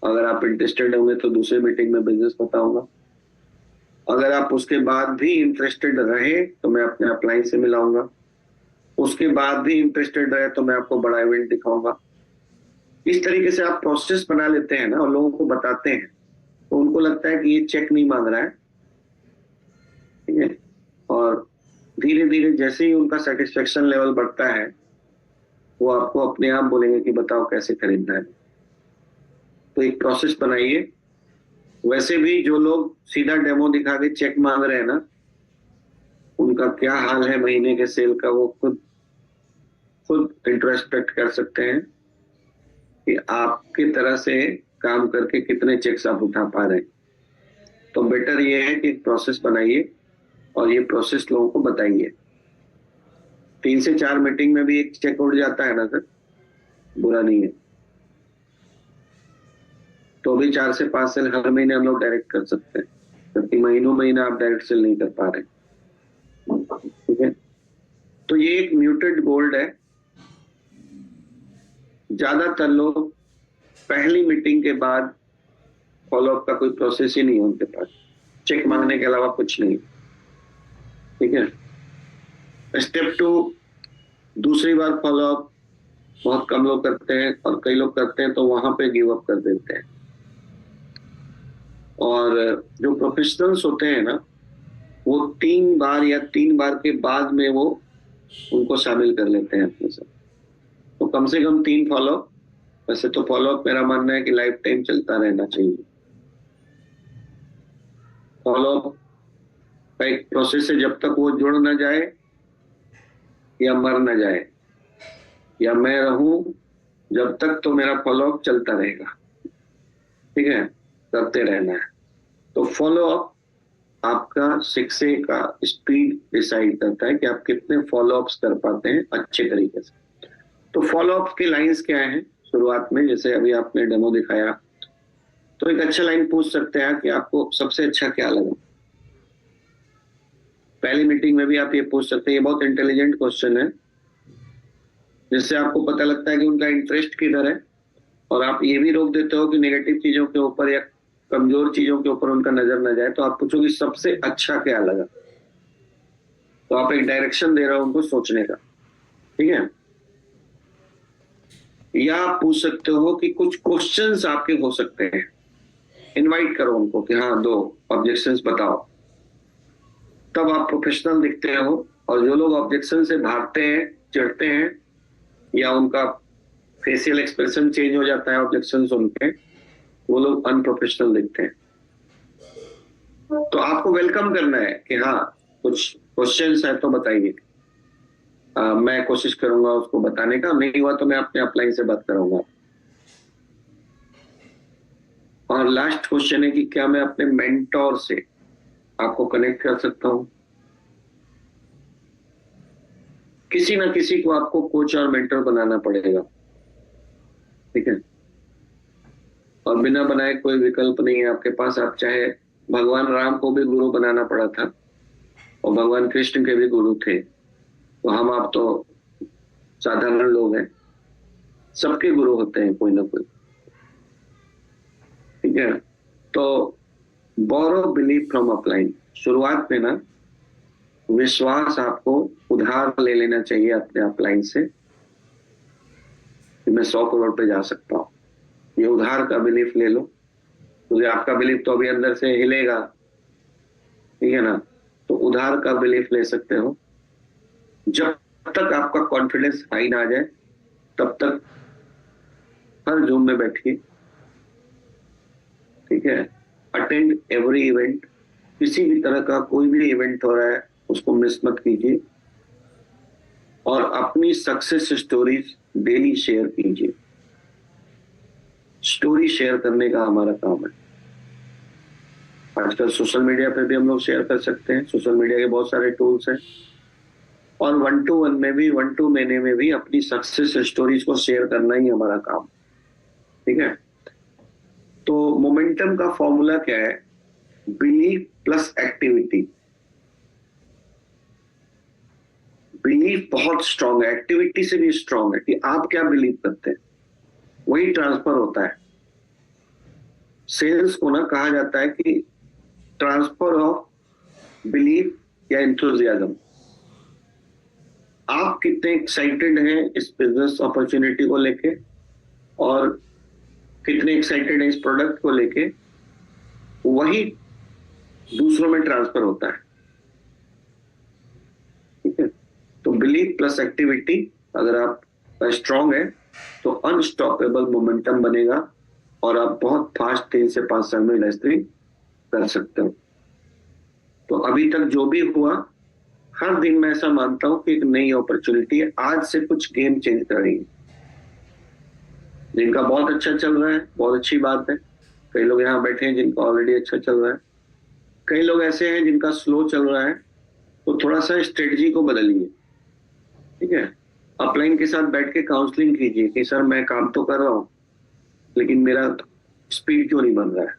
अगर आप इंटरेस्टेड होंगे तो दूसरी मीटिंग में बिजनेस बताऊंगा, अगर आप उसके बाद भी इंटरेस्टेड रहे तो मैं अपने अपलाइन से मिलाऊंगा, उसके बाद भी इंटरेस्टेड रहे तो मैं आपको बड़ा इवेंट दिखाऊंगा। इस तरीके से आप प्रोसेस बना लेते हैं ना और लोगों को बताते हैं तो उनको लगता है कि ये चेक नहीं मांग रहा है, ठीक है, और धीरे धीरे जैसे ही उनका सेटिस्फेक्शन लेवल बढ़ता है वो आपको अपने आप बोलेंगे कि बताओ कैसे खरीदना है। तो एक प्रोसेस बनाइए। वैसे भी जो लोग सीधा डेमो दिखा के चेक मांग रहे हैं ना, उनका क्या हाल है महीने के सेल का, वो खुद इंट्रोस्पेक्ट कर सकते हैं कि आपकी तरह से काम करके कितने चेक्स आप उठा पा रहे हैं। तो बेटर ये है कि एक प्रोसेस बनाइए और ये प्रोसेस लोगों को बताइए। 3 से 4 मीटिंग में भी एक चेक उठ जाता है ना सर, बुरा नहीं है, तो भी 4 से 5 सेल हर महीने हम लोग डायरेक्ट कर सकते हैं, क्योंकि महीनों महीना आप डायरेक्ट सेल नहीं कर पा रहे, ठीक है। तो ये एक म्यूटेड गोल्ड है। ज्यादातर लोग पहली मीटिंग के बाद फॉलोअप का कोई प्रोसेस ही नहीं है उनके पास, चेक मांगने के अलावा कुछ नहीं, ठीक है। स्टेप 2, दूसरी बार फॉलोअप बहुत कम लोग करते हैं और कई लोग करते हैं तो वहां पे गिव अप कर देते हैं। और जो प्रोफेशनल्स होते हैं ना वो 3 बार या 3 बार के बाद में वो उनको शामिल कर लेते हैं अपने साथ। तो कम से कम 3 फॉलोअप, वैसे तो फॉलोअप मेरा मानना है कि लाइफ टाइम चलता रहना चाहिए। फॉलोअप का एक प्रोसेस है, जब तक वो जुड़ ना जाए या मर ना जाए या मैं रहूं जब तक, तो मेरा फॉलोअप चलता रहेगा, ठीक है, करते रहना है। तो फॉलोअप आपका शिक्षे का स्पीड डिसाइड करता है कि आप कितने फॉलोअप्स कर पाते हैं अच्छे तरीके से। तो फॉलोअप की लाइंस क्या है शुरुआत में, जैसे अभी आपने डेमो दिखाया, तो एक अच्छा लाइन पूछ सकते हैं कि आपको सबसे अच्छा क्या लगा। पहली मीटिंग में भी आप ये पूछ सकते हैं, ये बहुत इंटेलिजेंट क्वेश्चन है, जिससे आपको पता लगता है कि उनका इंटरेस्ट किधर है। और आप ये भी रोक देते हो कि नेगेटिव चीजों के ऊपर या कमजोर चीजों के ऊपर उनका नजर न जाए, तो आप पूछो कि सबसे अच्छा क्या लगा, तो आप एक डायरेक्शन दे रहे हो उनको सोचने का, ठीक है। या आप पूछ सकते हो कि कुछ क्वेश्चंस आपके हो सकते हैं, इनवाइट करो उनको कि हाँ 2 ऑब्जेक्शंस बताओ, तब आप प्रोफेशनल दिखते हो। और जो लोग ऑब्जेक्शन से भागते हैं, चिढ़ते हैं या उनका फेशियल एक्सप्रेशन चेंज हो जाता है ऑब्जेक्शन सुन के, वो लोग अनप्रोफेशनल दिखते हैं। तो आपको वेलकम करना है कि हाँ कुछ क्वेश्चंस है तो बताइए, मैं कोशिश करूंगा उसको बताने का, नहीं हुआ तो मैं अपने अपलाइन से बात करूंगा। और लास्ट क्वेश्चन है कि क्या मैं अपने मेंटोर से आपको कनेक्ट कर सकता हूं? किसी ना किसी को आपको कोच और मेंटर बनाना पड़ेगा, ठीक है। और बिना बनाए कोई विकल्प नहीं है आपके पास। आप चाहे भगवान राम को भी गुरु बनाना पड़ा था और भगवान कृष्ण के भी गुरु थे, तो हम आप तो साधारण लोग हैं, सबके गुरु होते हैं कोई ना कोई, ठीक है। तो बोरो बिलीव फ्रॉम अपलाइन, शुरुआत में ना विश्वास आपको उधार ले लेना चाहिए अपने अपलाइन से कि मैं 100 करोड़ पे जा सकता हूँ। ये उधार का बिलीफ ले लो, क्योंकि आपका बिलीफ तो अभी अंदर से हिलेगा, ठीक है ना। तो उधार का बिलीफ ले सकते हो। जब तक आपका कॉन्फिडेंस हाई ना आ जाए तब तक हर जूम में बैठिए, ठीक है। अटेंड एवरी इवेंट, किसी भी तरह का कोई भी इवेंट हो रहा है उसको मिस मत कीजिए, और अपनी सक्सेस स्टोरीज डेली शेयर कीजिए। स्टोरी शेयर करने का हमारा काम है। आजकल सोशल मीडिया पे भी हम लोग शेयर कर सकते हैं, सोशल मीडिया के बहुत सारे टूल्स हैं, और 1-to-1 में भी, 1-to many में भी अपनी सक्सेस स्टोरीज को शेयर करना ही हमारा काम, ठीक है। तो मोमेंटम का फॉर्मूला क्या है? Belief plus activity. बिलीफ बहुत स्ट्रांग है, एक्टिविटी से भी स्ट्रांग है कि आप क्या बिलीव करते हैं, वही ट्रांसफर होता है। सेल्स को ना कहा जाता है कि ट्रांसफर ऑफ बिलीफ या एंथुजियाज्म। आप कितने एक्साइटेड हैं इस बिजनेस अपॉर्चुनिटी को लेके, और कितने एक्साइटेड हैं इस प्रोडक्ट को लेके, वही दूसरों में ट्रांसफर होता है, ठीक है। तो बिलीफ प्लस एक्टिविटी अगर आप स्ट्रांग है तो अनस्टॉपेबल मोमेंटम बनेगा, और आप बहुत फास्ट 3 से 5 साल में इंडस्ट्री कर सकते हो। तो अभी तक जो भी हुआ, हर दिन मैं ऐसा मानता हूं कि एक नई अपॉर्चुनिटी है, आज से कुछ गेम चेंज कर रही है। जिनका बहुत अच्छा चल रहा है बहुत अच्छी बात है, कई लोग यहाँ बैठे हैं जिनका ऑलरेडी अच्छा चल रहा है, कई लोग ऐसे हैं जिनका स्लो चल रहा है, तो थोड़ा सा स्ट्रेटजी को बदलिए, ठीक है। अपलाइन के साथ बैठ के काउंसलिंग कीजिए कि सर मैं काम तो कर रहा हूँ लेकिन मेरा स्पीड क्यों नहीं बन रहा है।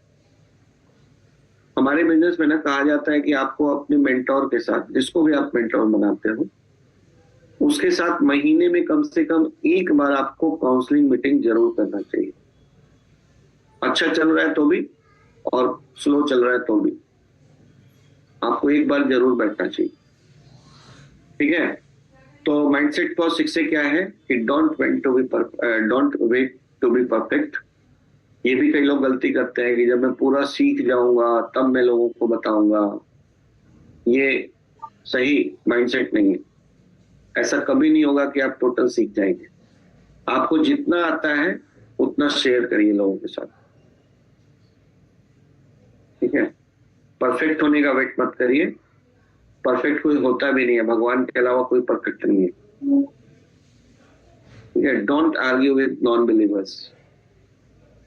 हमारे बिजनेस में ना कहा जाता है कि आपको अपने मेंटोर के साथ, जिसको भी आप मेंटोर बनाते हो, उसके साथ महीने में कम से कम एक बार आपको काउंसलिंग मीटिंग जरूर करना चाहिए। अच्छा चल रहा है तो भी और स्लो चल रहा है तो भी आपको एक बार जरूर बैठना चाहिए, ठीक है। तो माइंडसेट फॉर सक्सेस क्या है कि don't wait to be perfect. ये भी कई लोग गलती करते हैं कि जब मैं पूरा सीख जाऊंगा तब मैं लोगों को बताऊंगा। ये सही माइंडसेट नहीं है। ऐसा कभी नहीं होगा कि आप टोटल सीख जाएंगे। आपको जितना आता है उतना शेयर करिए लोगों के साथ, ठीक है। परफेक्ट होने का वेट मत करिए, परफेक्ट कोई होता भी नहीं है, भगवान के अलावा कोई परफेक्ट नहीं है, ठीक है। Don't argue with non believers.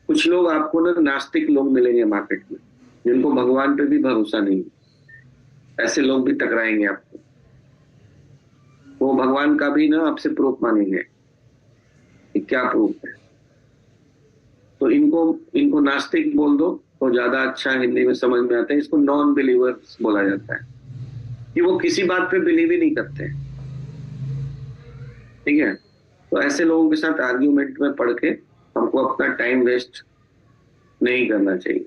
कुछ लोग आपको ना नास्तिक लोग मिलेंगे मार्केट में, जिनको भगवान पे भी भरोसा नहीं है। ऐसे लोग भी टकराएंगे आपको, वो भगवान का भी ना आपसे प्रूफ मांगेंगे कि क्या प्रूफ है। तो इनको नास्तिक बोल दो तो ज्यादा अच्छा हिंदी में समझ में आता है। इसको नॉन बिलीवर्स बोला जाता है कि वो किसी बात पे बिलीव ही नहीं करते, ठीक है। तो ऐसे लोगों के साथ आर्ग्यूमेंट में पढ़ के हमको अपना टाइम वेस्ट नहीं करना चाहिए।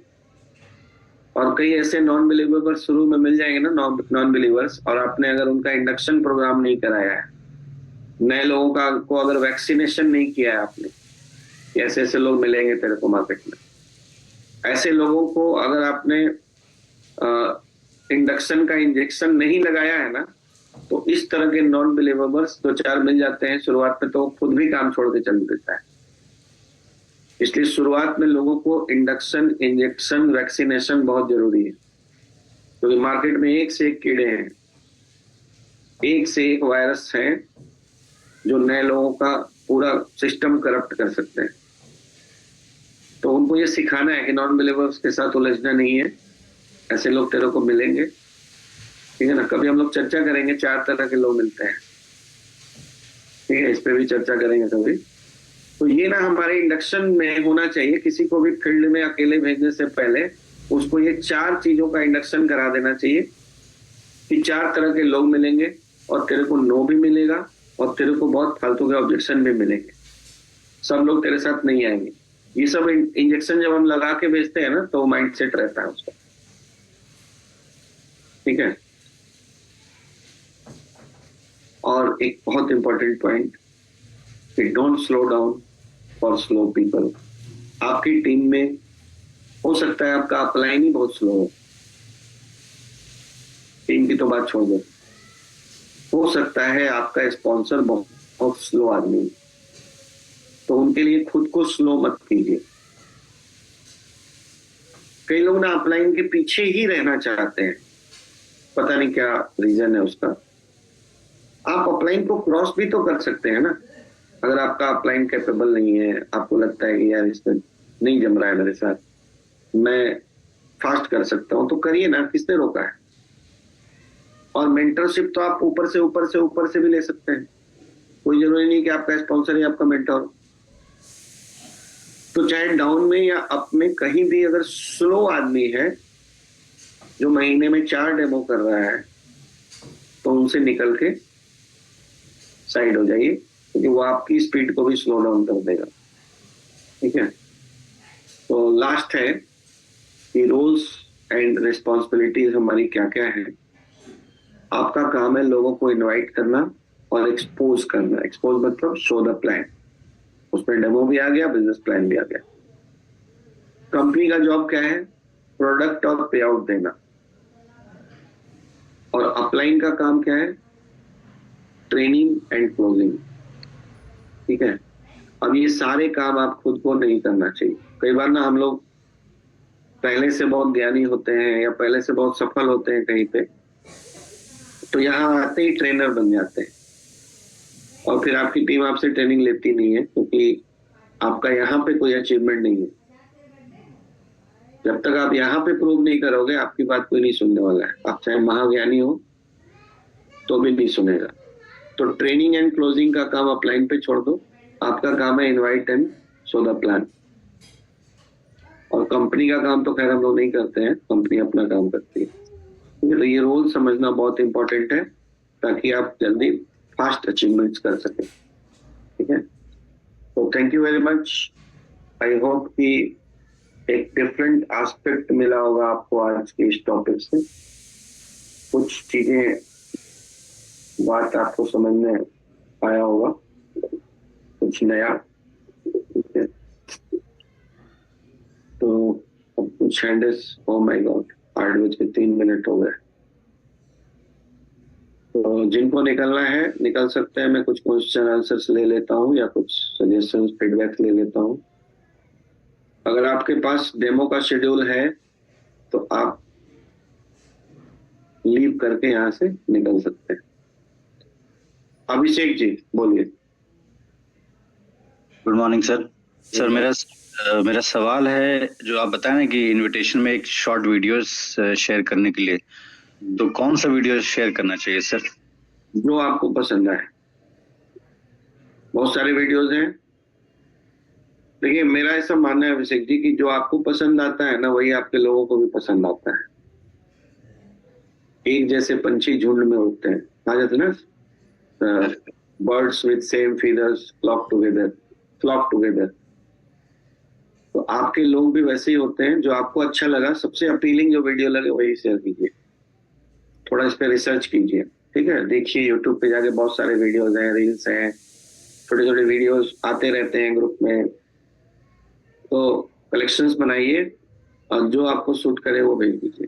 और कई ऐसे नॉन बिलीवर्स शुरू में मिल जाएंगे ना, नॉन बिलीवर्स, और आपने अगर उनका इंडक्शन प्रोग्राम नहीं कराया है, नए लोगों का को अगर वैक्सीनेशन नहीं किया है आपने, ऐसे ऐसे लोग मिलेंगे तेरे को मार्केट में। ऐसे लोगों को अगर आपने इंडक्शन का इंजेक्शन नहीं लगाया है ना, तो इस तरह के नॉन बिलीवर्स 2-4 मिल जाते हैं शुरुआत में, तो खुद भी काम छोड़ के चल देता है। इसलिए शुरुआत में लोगों को इंडक्शन, इंजेक्शन, वैक्सीनेशन बहुत जरूरी है, क्योंकि तो मार्केट में एक से एक कीड़े हैं, एक से एक वायरस हैं जो नए लोगों का पूरा सिस्टम करप्ट कर सकते हैं। तो उनको ये सिखाना है कि नॉन बिलीवर्स के साथ उलझना नहीं है, ऐसे लोग तेरे को मिलेंगे, ठीक है ना। कभी हम लोग चर्चा करेंगे, 4 तरह के लोग मिलते हैं, ठीक है, इस पे भी चर्चा करेंगे कभी। तो ये ना हमारे इंडक्शन में होना चाहिए, किसी को भी फील्ड में अकेले भेजने से पहले उसको ये 4 चीजों का इंडक्शन करा देना चाहिए कि 4 तरह के लोग मिलेंगे और तेरे को नो भी मिलेगा और तेरे को बहुत फालतू के ऑब्जेक्शन भी मिलेंगे। सब लोग तेरे साथ नहीं आएंगे। ये सब इंजेक्शन जब हम लगा के भेजते हैं ना, तो माइंड सेट रहता है उसका, ठीक है। और एक बहुत इंपॉर्टेंट पॉइंट कि don't slow down for slow people. आपकी टीम में हो सकता है आपका अपलाइन ही बहुत स्लो हो, टीम की तो बात छोड़ दो, हो सकता है आपका स्पॉन्सर बहुत स्लो आदमी, तो उनके लिए खुद को स्लो मत कीजिए। कई लोग ना अपलाइन के पीछे ही रहना चाहते हैं, पता नहीं क्या रीजन है उसका। आप अपलाइन को क्रॉस भी तो कर सकते हैं ना। अगर आपका अपलाइन कैपेबल नहीं है, आपको लगता है कि यार इसमें नहीं जम रहा है मेरे साथ, मैं फास्ट कर सकता हूं, तो करिए ना, किसने रोका है। और मेंटरशिप तो आप ऊपर से भी ले सकते हैं, कोई जरूरी नहीं कि आपका स्पॉन्सर ही आपका मेंटर हो। तो चाहे डाउन में या अप में कहीं भी अगर स्लो आदमी है जो महीने में 4 डेमो कर रहा है, तो उनसे निकल के साइड हो जाइए, क्योंकि वो आपकी स्पीड को भी स्लो डाउन कर देगा, ठीक है। तो लास्ट है कि रोल्स एंड रिस्पॉन्सिबिलिटीज हमारी क्या क्या है। आपका काम है लोगों को इनवाइट करना और एक्सपोज करना। एक्सपोज मतलब शो द प्लान, उसमें डेमो भी आ गया, बिजनेस प्लान भी आ गया। कंपनी का जॉब क्या है? प्रोडक्ट और पे आउट देना। और अपलाइन का काम क्या है? ट्रेनिंग एंड क्लोजिंग, ठीक है। अब ये सारे काम आप खुद को नहीं करना चाहिए। कई बार ना हम लोग पहले से बहुत ज्ञानी होते हैं या पहले से बहुत सफल होते हैं कहीं पे, तो यहाँ आते ही ट्रेनर बन जाते हैं और फिर आपकी टीम आपसे ट्रेनिंग लेती नहीं है, क्योंकि आपका यहाँ पे कोई अचीवमेंट नहीं है। जब तक आप यहाँ पे प्रूव नहीं करोगे, आपकी बात कोई नहीं सुनने वाला है। आप चाहे महाज्ञानी हो तो भी नहीं सुनेगा। तो ट्रेनिंग एंड क्लोजिंग का काम अपलाइन पे छोड़ दो, आपका काम है invite and show the plan. और कंपनी का काम तो खैर हम लोग नहीं करते हैं, कंपनी अपना काम करती है। तो ये रोल समझना बहुत इंपॉर्टेंट है, ताकि आप जल्दी फास्ट अचीवमेंट्स कर सकें, ठीक है। तो thank you very much. I hope कि एक डिफरेंट एस्पेक्ट मिला होगा आपको आज के इस टॉपिक से। कुछ चीजें, बात आपको समझ में आया होगा, कुछ नया, ठीक है। तो अब कुछ हैंडल्स, ओ माय गॉड, 8:03 हो गए। तो जिनको निकलना है निकल सकते हैं। मैं कुछ क्वेश्चन आंसर्स ले लेता हूँ या कुछ सजेशंस, फीडबैक ले लेता हूँ। अगर आपके पास डेमो का शेड्यूल है तो आप लीव करके यहाँ से निकल सकते हैं। अभिषेक जी बोलिए। Good morning sir. सर मेरा सवाल है, जो आप बताएं ना कि इनविटेशन में एक शॉर्ट वीडियोस शेयर करने के लिए, तो कौन सा वीडियो शेयर करना चाहिए सर? जो आपको पसंद आए। बहुत सारे वीडियोस हैं। देखिए, मेरा ऐसा मानना है अभिषेक जी कि जो आपको पसंद आता है ना, वही आपके लोगों को भी पसंद आता है। एक जैसे पंछी झुंड में उड़ते हैं, कहा जाता है ना, birds with same feathers flock together. तो आपके लोग भी वैसे ही होते हैं। जो आपको अच्छा लगा, सबसे अपीलिंग जो वीडियो लगे वही शेयर कीजिए। थोड़ा इस पे रिसर्च कीजिए, ठीक है। देखिए यूट्यूब पे जाके बहुत सारे वीडियोस हैं, रील्स हैं, छोटे छोटे वीडियोस आते रहते हैं ग्रुप में। तो कलेक्शंस बनाइए और जो आपको सूट करे वो भेज दीजिए,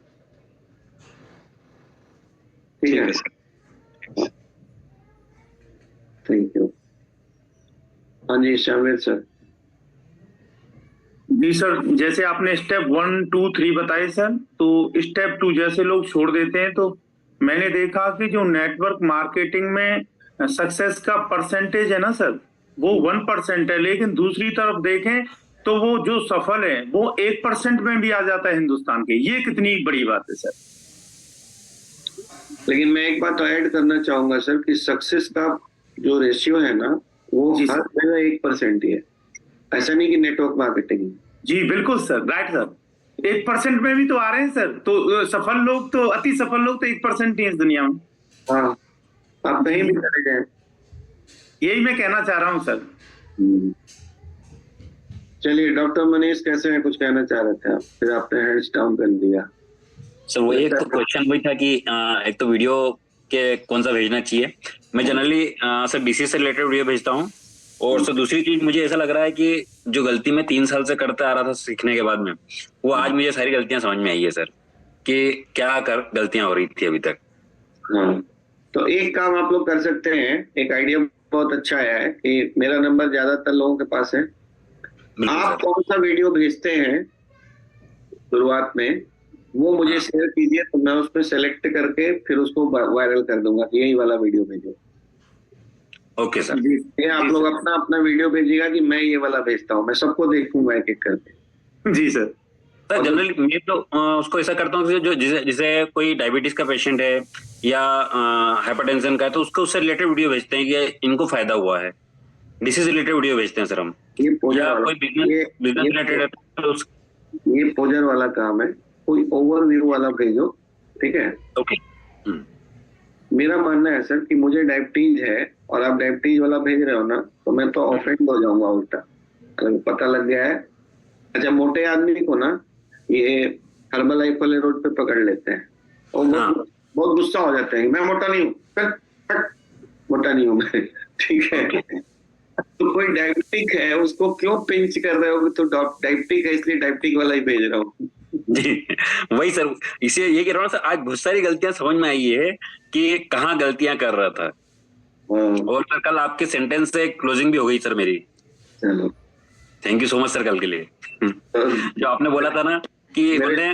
ठीक है सर। Thank you. हाँ जी शामिर सर। जी सर, जैसे आपने स्टेप 1, 2, 3 बताए सर, तो स्टेप 2 जैसे लोग छोड़ देते हैं, तो मैंने देखा कि जो नेटवर्क मार्केटिंग में सक्सेस का परसेंटेज है ना सर, वो 1% है, लेकिन दूसरी तरफ देखें तो वो जो सफल है वो 1% में भी आ जाता है हिंदुस्तान के। ये कितनी बड़ी बात है सर। लेकिन मैं एक बात ऐड करना चाहूंगा सर कि सक्सेस का जो रेशियो है ना, वो जी हर सर। जगह 1% ही है। ऐसा नहीं कि नेटवर्क मार्केटिंग में। जी बिल्कुल सर, राइट सर। 1% में भी तो आ रहे हैं सर, तो सफल लोग तो, अति सफल लोग तो 1% ही है इस दुनिया में। हाँ, आप कहीं भी जी, चले जाए। यही मैं कहना चाह रहा हूँ सर। हम्म। चलिए डॉक्टर मनीष, कैसे हैं? कुछ कहना चाह रहे थे आप, फिर आपने हैंड्स डाउन कर दिया। सर वही एक तो क्वेश्चन वही था कि एक तो वीडियो के कौन सा भेजना चाहिए। मैं जनरली सर बीसी से रिलेटेड वीडियो भेजता हूँ। और सर दूसरी चीज, मुझे ऐसा लग रहा है कि जो गलती मैं 3 साल से करता आ रहा था सीखने के बाद में, वो आज मुझे सारी गलतियां समझ में आई है सर, कि क्या कर गलतियां हो रही थी अभी तक। हाँ, तो एक काम आप लोग कर सकते हैं, एक आइडिया बहुत अच्छा आया है कि मेरा नंबर ज्यादातर लोगों के पास है। बिल्कुल आप सर। कौन सा वीडियो भेजते हैं शुरुआत में, वो मुझे हाँ। शेयर कीजिए, तो मैं उसमें सेलेक्ट करके फिर उसको वायरल कर दूंगा कि यही वाला वीडियो भेजो। Okay sir. जी ये आप जी लोग सर। अपना अपना वीडियो भेजिएगा कि मैं ये वाला भेजता हूँ, मैं सबको देखूंगा एक एक करके। जी सर। सर और जनरली मैं तो उसको ऐसा करता हूँ कि जो जिसे जिसे कोई डायबिटीज का पेशेंट है या हाइपरटेंशन का है, तो उसको उससे रिलेटेड वीडियो भेजते हैं कि इनको फायदा हुआ है। डिसीज रिलेटेड वीडियो भेजते हैं सर हम। ये पोजर या वाला, कोई बिजनेस ये बिजनेस ये रिलेटेड है तो उस। ये पोजर वाला काम है। कोई ओवरव्यू वाला भेजो, ठीक है? ओके। मेरा मानना है सर कि मुझे डायबिटीज है और आप डायबिटीज वाला भेज रहे हो ना, तो मैं तो ऑफेंड हो जाऊंगा उल्टा, अगर पता लग गया है। अच्छा, मोटे आदमी को ना ये हर्बल लाइफ वाले रोड पे पकड़ लेते हैं और हाँ। बहुत गुस्सा हो जाते हैं कि मैं मोटा नहीं हूँ, मोटा नहीं हूँ मैं। ठीक है, तो कोई डायबिटिक है उसको क्यों पिंच कर रहे हो कि तो डायबिटिक है इसलिए डायबिटिक वाला ही भेज रहा हूँ। जी वही सर, इसे ये कह रहा हूँ सर, आज बहुत सारी गलतियां समझ में आई है कि कहाँ गलतियां कर रहा था। हाँ, और सर कल आपके सेंटेंस से क्लोजिंग भी हो गई सर मेरी। चलो। Thank you so much sir कल के लिए। तो जो आपने बोला था ना कि मेरे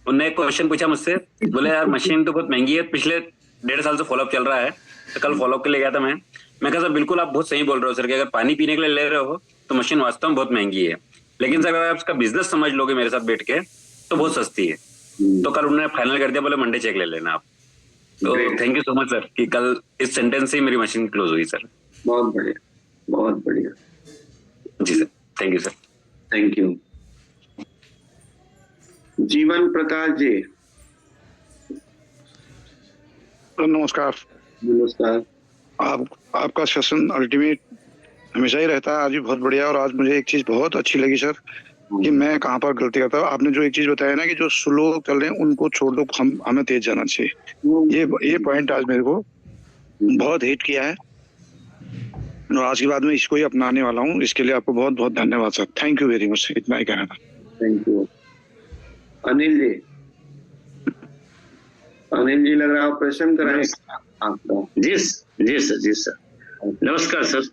उनने एक क्वेश्चन पूछा मुझसे, बोले यार मशीन तो बहुत महंगी है, पिछले 1.5 साल से फॉलोअप चल रहा है, तो कल फॉलोअप के लिए गया था मैं कहा सर बिल्कुल आप बहुत सही बोल रहे हो सर, कि अगर पानी पीने के लिए ले रहे हो तो मशीन वास्तव में बहुत महंगी है, लेकिन सर अगर आप इसका बिजनेस समझ लोगे मेरे साथ बैठ के तो बहुत सस्ती है। तो कल उन्होंने फाइनल कर दिया, बोले मंडे चेक ले लेना आप। तो thank you so much sir कि कल इस सेंटेंस से ही मेरी मशीन क्लोज हुई सर। बहुत बढ़िया, बहुत बढ़िया। जी sir, thank you sir. Thank you. Jeevan Prakash जी, नमस्कार। नमस्कार। आपका सेशन अल्टीमेट हमेशा ही रहता है, आज भी बहुत बढ़िया। और आज मुझे एक चीज बहुत अच्छी लगी सर, कि मैं कहाँ पर गलती करता हूँ। आपने जो एक चीज बताया ना कि जो स्लो चल रहे हैं उनको छोड़ दो, हमें तेज जाना चाहिए। ये पॉइंट आज मेरे को बहुत हिट किया है और आज के बाद में इसको ही अपनाने वाला हूँ। इसके लिए आपको बहुत बहुत धन्यवाद sir. Thank you very much. इतना ही कहना था। Thank you. अनिल जी, अनिल जी लग रहा है ऑपरेशन कराए आपका। जी सर, जी सर। नमस्कार सर।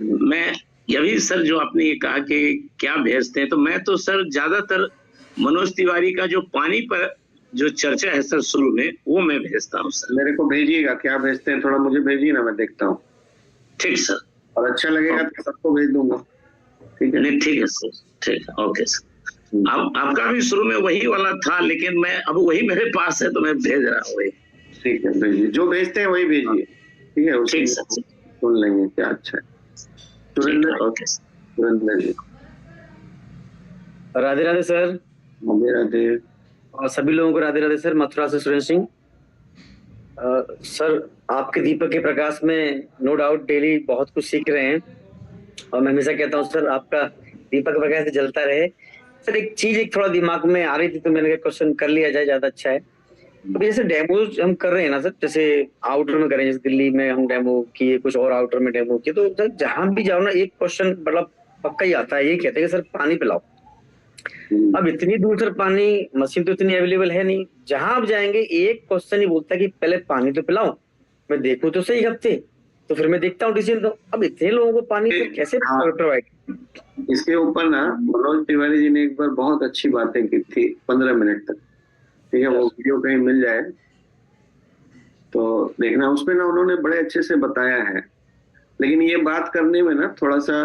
मैं यही सर, जो आपने ये कहा कि क्या भेजते हैं, तो मैं तो सर ज्यादातर मनोज तिवारी का जो पानी पर जो चर्चा है सर शुरू में, वो मैं भेजता हूँ सर। मेरे को भेजिएगा, क्या भेजते हैं थोड़ा मुझे भेजिए ना, मैं देखता हूँ। ठीक सर। और अच्छा लगेगा तो सबको भेज दूंगा। ठीक है? नहीं ठीक है सर, ठीक है, ओके सर। आपका भी शुरू में वही वाला था, लेकिन मैं अब वही मेरे पास है तो मैं भेज रहा हूँ वही। ठीक है, भेजिए, जो भेजते हैं वही भेजिए। ठीक है, उसी ठीक में सर। सुन लेंगे क्या अच्छा है। Surendra, okay sir. Surendra ji, Radhe Radhe sir. Radhe Radhe. और सभी लोगों को राधे राधे सर। मथुरा से सुरेंद्र सिंह। सर आपके दीपक के प्रकाश में नो डाउट डेली बहुत कुछ सीख रहे हैं, और मैं हमेशा कहता हूँ सर आपका दीपक के प्रकाश से जलता रहे। सर एक चीज एक थोड़ा दिमाग में आ रही थी, तो मैंने क्वेश्चन कर लिया जाए, ज्यादा अच्छा है। तो जैसे डेमोज हम कर रहे हैं ना सर, जैसे आउटर में करें, जैसे दिल्ली में हम डेमो किए, कुछ और आउटर में डेमो किए, तो सर जहां भी जाओ ना एक क्वेश्चन मतलब पक्का ही आता है, यही कहते हैं कि सर पानी पिलाओ। अब इतनी दूर सर पानी मशीन तो इतनी अवेलेबल है नहीं, जहां आप जाएंगे एक क्वेश्चन ही बोलता है कि पहले पानी तो पिलाओ, मैं देखूं तो सही हफ्ते। तो फिर मैं देखता हूँ डिसीजन, तो अब इतने लोगों को पानी तो कैसे हाँ। प्रोवाइड। इसके ऊपर ना मनोज तिवारी जी ने एक बार बहुत अच्छी बातें की थी 15 मिनट तक, ठीक है, वो वीडियो कहीं मिल जाए तो देखना, उसमें ना उन्होंने बड़े अच्छे से बताया है। लेकिन ये बात करने में ना थोड़ा सा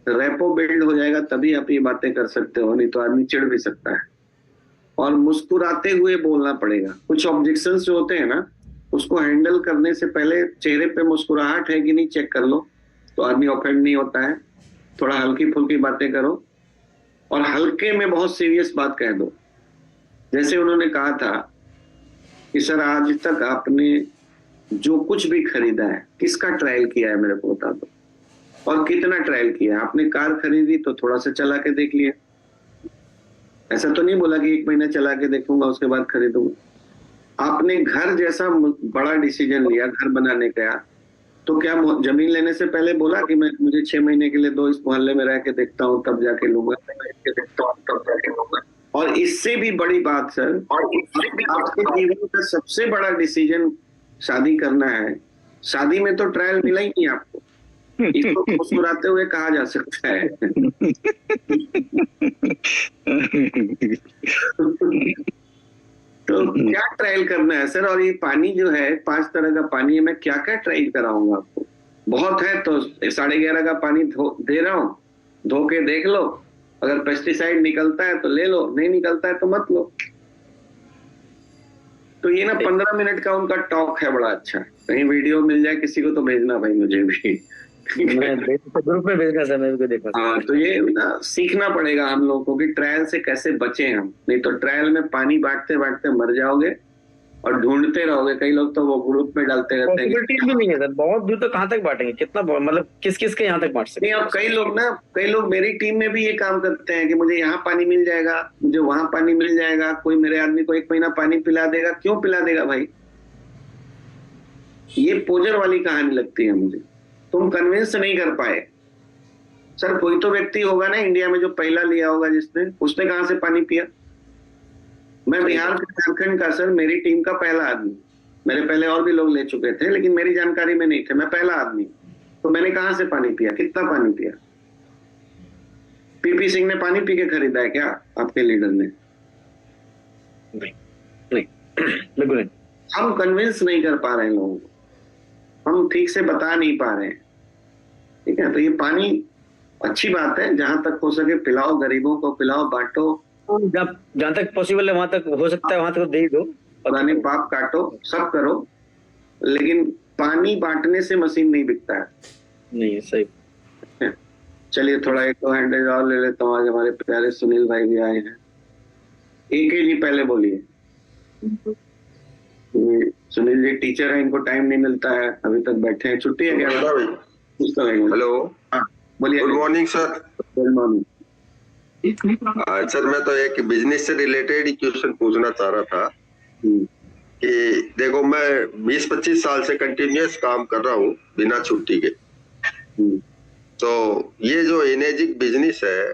रेपो बिल्ड हो जाएगा, तभी आप ये बातें कर सकते हो, नहीं तो आदमी चिढ़ भी सकता है। और मुस्कुराते हुए बोलना पड़ेगा। कुछ ऑब्जेक्शंस जो होते हैं ना, उसको हैंडल करने से पहले चेहरे पे मुस्कुराहट है कि नहीं चेक कर लो, तो आदमी ऑफेंड नहीं होता है। थोड़ा हल्की फुल्की बातें करो और हल्के में बहुत सीरियस बात कह दो। जैसे उन्होंने कहा था कि सर आज तक आपने जो कुछ भी खरीदा है किसका ट्रायल किया है, मेरे को बता दो, और कितना ट्रायल किया है। आपने कार खरीदी तो थोड़ा सा चला के देख लिया, ऐसा तो नहीं बोला कि 1 महीना चला के देखूंगा उसके बाद खरीदूंगा। आपने घर जैसा बड़ा डिसीजन लिया, घर बनाने का, तो क्या जमीन लेने से पहले बोला कि मुझे 6 महीने के लिए दो, इस मोहल्ले में रह के देखता हूँ तब जाके लूंगा। और इससे भी बड़ी बात सर, आपके जीवन का सबसे बड़ा डिसीजन शादी करना है। शादी में तो ट्रायल मिला ही नहीं आपको, इसको मुस्कुराते हुए कहा जा सकता है। तो क्या ट्रायल करना है सर? और ये पानी जो है 5 तरह का पानी है, मैं क्या क्या ट्रायल कराऊंगा आपको? बहुत है तो 11:30 का पानी दे रहा हूँ, धो के देख लो, अगर पेस्टिसाइड निकलता है तो ले लो, नहीं निकलता है तो मत लो। तो ये ना 15 मिनट का उनका टॉक है, बड़ा अच्छा। कहीं वीडियो मिल जाए किसी को तो भेजना भाई मुझे भी। ग्रुप में भेजना सर, मैं भी देखा। हाँ, तो ये ना सीखना पड़ेगा हम लोगों को कि ट्रायल से कैसे बचे हम, नहीं तो ट्रायल में पानी बांटते बांटते मर जाओगे और ढूंढते रहोगे। कई लोग तो वो ग्रुप में डालते रहते हैं। पॉसिबिलिटी भी नहीं है सर, बहुत दूर तक कहाँ तक बांटेंगे, कितना मतलब किस किस के यहाँ तक बांट सकते नहीं, अब कई लोग मेरी टीम में भी ये काम करते हैं कि मुझे यहाँ पानी मिल जाएगा, मुझे वहां पानी मिल जाएगा, कोई मेरे आदमी को 1 महीना पानी पिला देगा। क्यों पिला देगा भाई? ये पोजर वाली कहानी लगती है मुझे। तुम कन्विंस नहीं कर पाए सर। कोई तो व्यक्ति होगा ना इंडिया में जो पहला लिया होगा जिसने, उसने कहां से पानी पिया? मैं बिहार से झारखंड का सर, मेरी टीम का पहला आदमी। मेरे पहले और भी लोग ले चुके थे लेकिन मेरी जानकारी में नहीं थे, मैं पहला आदमी। तो मैंने कहां से पानी पिया, कितना पानी पिया? पीपी सिंह ने पानी पी के खरीदा है क्या आपके लीडर ने? नहीं, बिल्कुल नहीं। हम कन्विंस नहीं कर पा रहे हैं लोगों को, हम ठीक से बता नहीं पा रहे हैं, ठीक है। तो ये पानी अच्छी बात है, जहां तक हो सके पिलाओ, गरीबों को पिलाओ, बांटो। जहां तक पॉसिबल है वहां तक हो सकता है वहां तक दे दो, पुराने पाप काटो, सब करो, लेकिन पानी बांटने से मशीन नहीं बिकता है। नहीं, सही। चलिए थोड़ा 1-2 हैंडल और ले लेता हूँ। आज हमारे प्यारे सुनील भाई भी आए हैं। एक ही जी पहले बोलिए। सुनील जी टीचर है, इनको टाइम नहीं मिलता है, अभी तक बैठे हैं। छुट्टी है क्या? हेलो, बोलिए। Good morning sir. Good morning sir, मैं तो एक बिजनेस से रिलेटेड ही क्वेश्चन पूछना चाह रहा था कि देखो, मैं 20-25 साल से कंटिन्यूअस काम कर रहा हूँ बिना छुट्टी के। तो ये जो एनर्जिक बिजनेस है,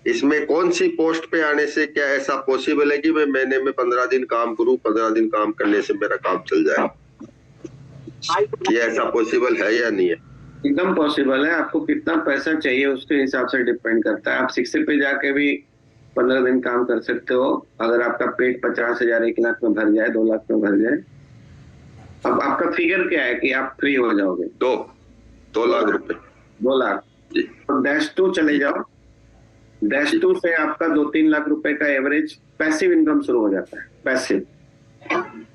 इसमें कौन सी पोस्ट पे आने से क्या ऐसा पॉसिबल है कि मैं महीने में 15 दिन काम करूं, 15 दिन काम करने से मेरा काम चल जाए? ये ऐसा पॉसिबल है या नहीं है? एकदम पॉसिबल है। आपको कितना पैसा चाहिए उसके हिसाब से डिपेंड करता है। आप 60 पे जाके भी 15 दिन काम कर सकते हो, अगर आपका पेट 50,000 1 लाख में भर जाए, 2 लाख में भर जाए। अब आपका फिगर क्या है कि आप फ्री हो जाओगे? 2 लाख रुपए। 2 लाख। तो -2 चले जाओ। -2 से आपका 2-3 लाख रुपए का एवरेज पैसिव इनकम शुरू हो जाता है। पैसिव,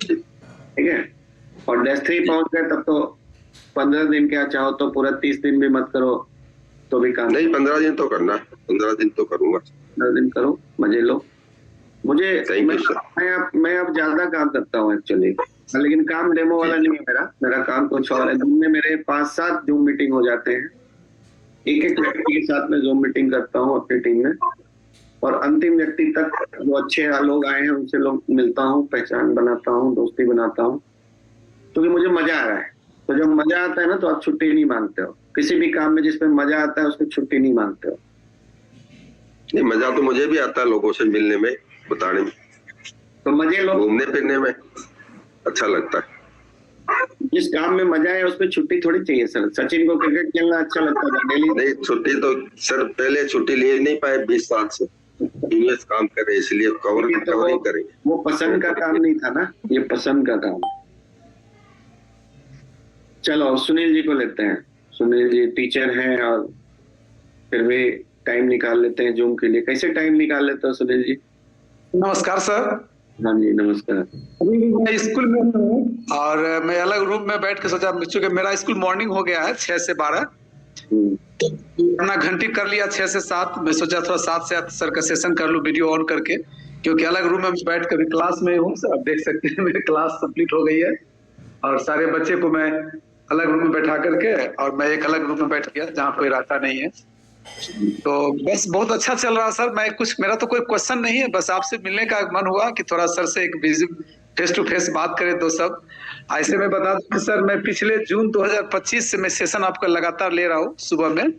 ठीक है। और -3 पहुंच गए तब तो 15 दिन क्या चाहो तो पूरा 30 दिन भी मत करो तो भी काम नहीं। 15 दिन तो करना, 15 दिन तो करूंगा। 15 दिन करो, मजे लो। मुझे मैं अब ज्यादा काम करता हूँ एक्चुअली, लेकिन काम डेमो वाला नहीं है मेरा काम कुछ और है। दिन में मेरे 5-7 जूम मीटिंग हो जाते हैं, एक व्यक्ति के साथ में जूम मीटिंग करता हूँ अपनी टीम में, और अंतिम व्यक्ति तक जो अच्छे लोग आए हैं उनसे लोग मिलता हूँ, पहचान बनाता हूँ, दोस्ती बनाता हूँ, क्योंकि मुझे मजा आ रहा है। तो जब मजा आता है ना तो आप छुट्टी नहीं मांगते हो। किसी भी काम में जिसमें मजा आता है उसकी छुट्टी नहीं मांगते हो। नहीं, मजा तो मुझे भी आता है लोगों से मिलने में, बताने में, तो मजे लो, घूमने फिरने में अच्छा लगता है। जिस काम में मजा है उसमें छुट्टी थोड़ी चाहिए सर। सचिन को क्रिकेट खेलना अच्छा लगता था डेली। नहीं, छुट्टी तो सर पहले छुट्टी ले नहीं पाए 20 साल से, यूएस काम कर रहे इसलिए कवरिंग करेंगे। वो पसंद का काम नहीं था ना, ये पसंद का काम। चलो सुनील जी को लेते हैं। सुनील जी टीचर हैं और फिर भी टाइम निकाल लेते हैं जूम के लिए। कैसे टाइम निकाल लेते हो सुनील जी? नमस्कार सर। हाँ जी नमस्कार। अभी मैं स्कूल में हूँ और मैं अलग रूम में बैठ के सोचा, चूंकि मेरा स्कूल मॉर्निंग हो गया है 6 से 12, अपना घंटी कर लिया 6 से 7। मैं सोचा थोड़ा 7 से 8 सर का सेशन कर लूँ वीडियो ऑन करके, क्योंकि अलग रूम में बैठ कर क्लास में हूँ सर। आप देख सकते हैं मेरी क्लास कंप्लीट हो गई है और सारे बच्चे को मैं अलग रूम में बैठा करके, और मैं एक अलग रूम में बैठ गया जहाँ कोई रहता नहीं है। तो बस बहुत अच्छा चल रहा सर। मेरा तो कोई क्वेश्चन नहीं है, बस आपसे मिलने का मन हुआ कि थोड़ा सर से एक फेस टू फेस बात करें तो सब। ऐसे में बता दूं सर, मैं पिछले जून 2025 से मैं सेशन आपका लगातार ले रहा हूँ सुबह में।